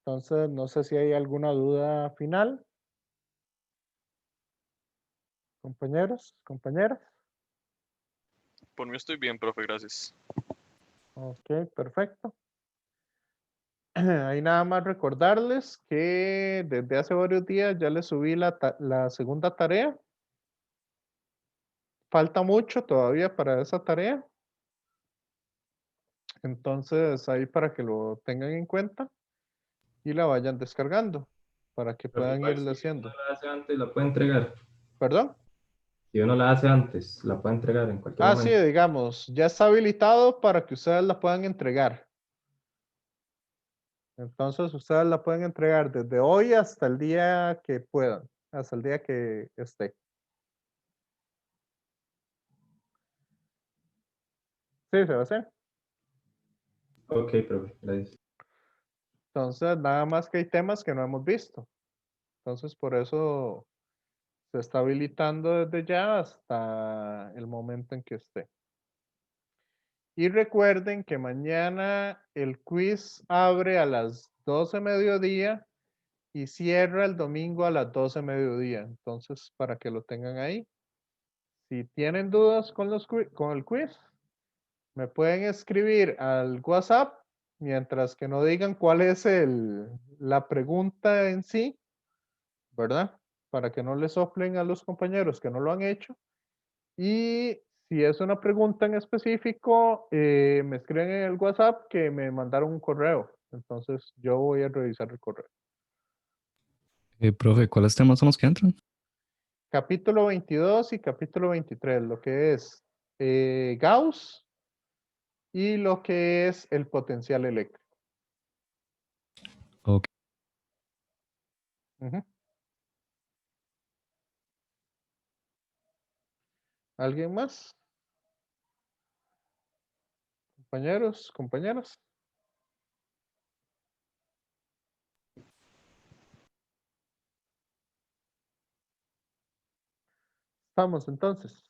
Entonces, no sé si hay alguna duda final. Compañeros, compañeras.
Por mí estoy bien, profe, gracias.
Ok, perfecto. Ahí nada más recordarles que desde hace varios días ya les subí la segunda tarea. Falta mucho todavía para esa tarea. Entonces ahí para que lo tengan en cuenta y la vayan descargando para que
Pero
puedan
igual,
irle
si uno
haciendo.
la hace antes, la puede entregar.
¿Perdón?
Si uno la hace antes, la puede entregar en cualquier
Ah, sí,
momento.
digamos, ya está habilitado para que ustedes la puedan entregar. Entonces ustedes la pueden entregar desde hoy hasta el día que puedan, hasta el día que esté. Sí, se va a hacer.
Ok, profe, gracias.
Entonces, nada más que hay temas que no hemos visto. Entonces, por eso se está habilitando desde ya hasta el momento en que esté. Y recuerden que mañana el quiz abre a las 12 mediodía y cierra el domingo a las 12 mediodía. Entonces, para que lo tengan ahí. Si tienen dudas con el quiz, me pueden escribir al WhatsApp, mientras que no digan cuál es la pregunta en sí, ¿verdad? Para que no le soplen a los compañeros que no lo han hecho. Y si es una pregunta en específico, me escriben en el WhatsApp que me mandaron un correo. Entonces yo voy a revisar el correo.
Profe, ¿cuáles temas son los que entran?
Capítulo 22 y capítulo 23, lo que es Gauss y lo que es el potencial eléctrico.
Ok.
Ujú. ¿Alguien más? Compañeros, compañeras. Vamos entonces.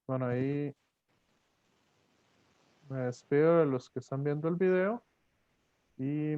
Bueno, ahí me despido de los que están viendo el video y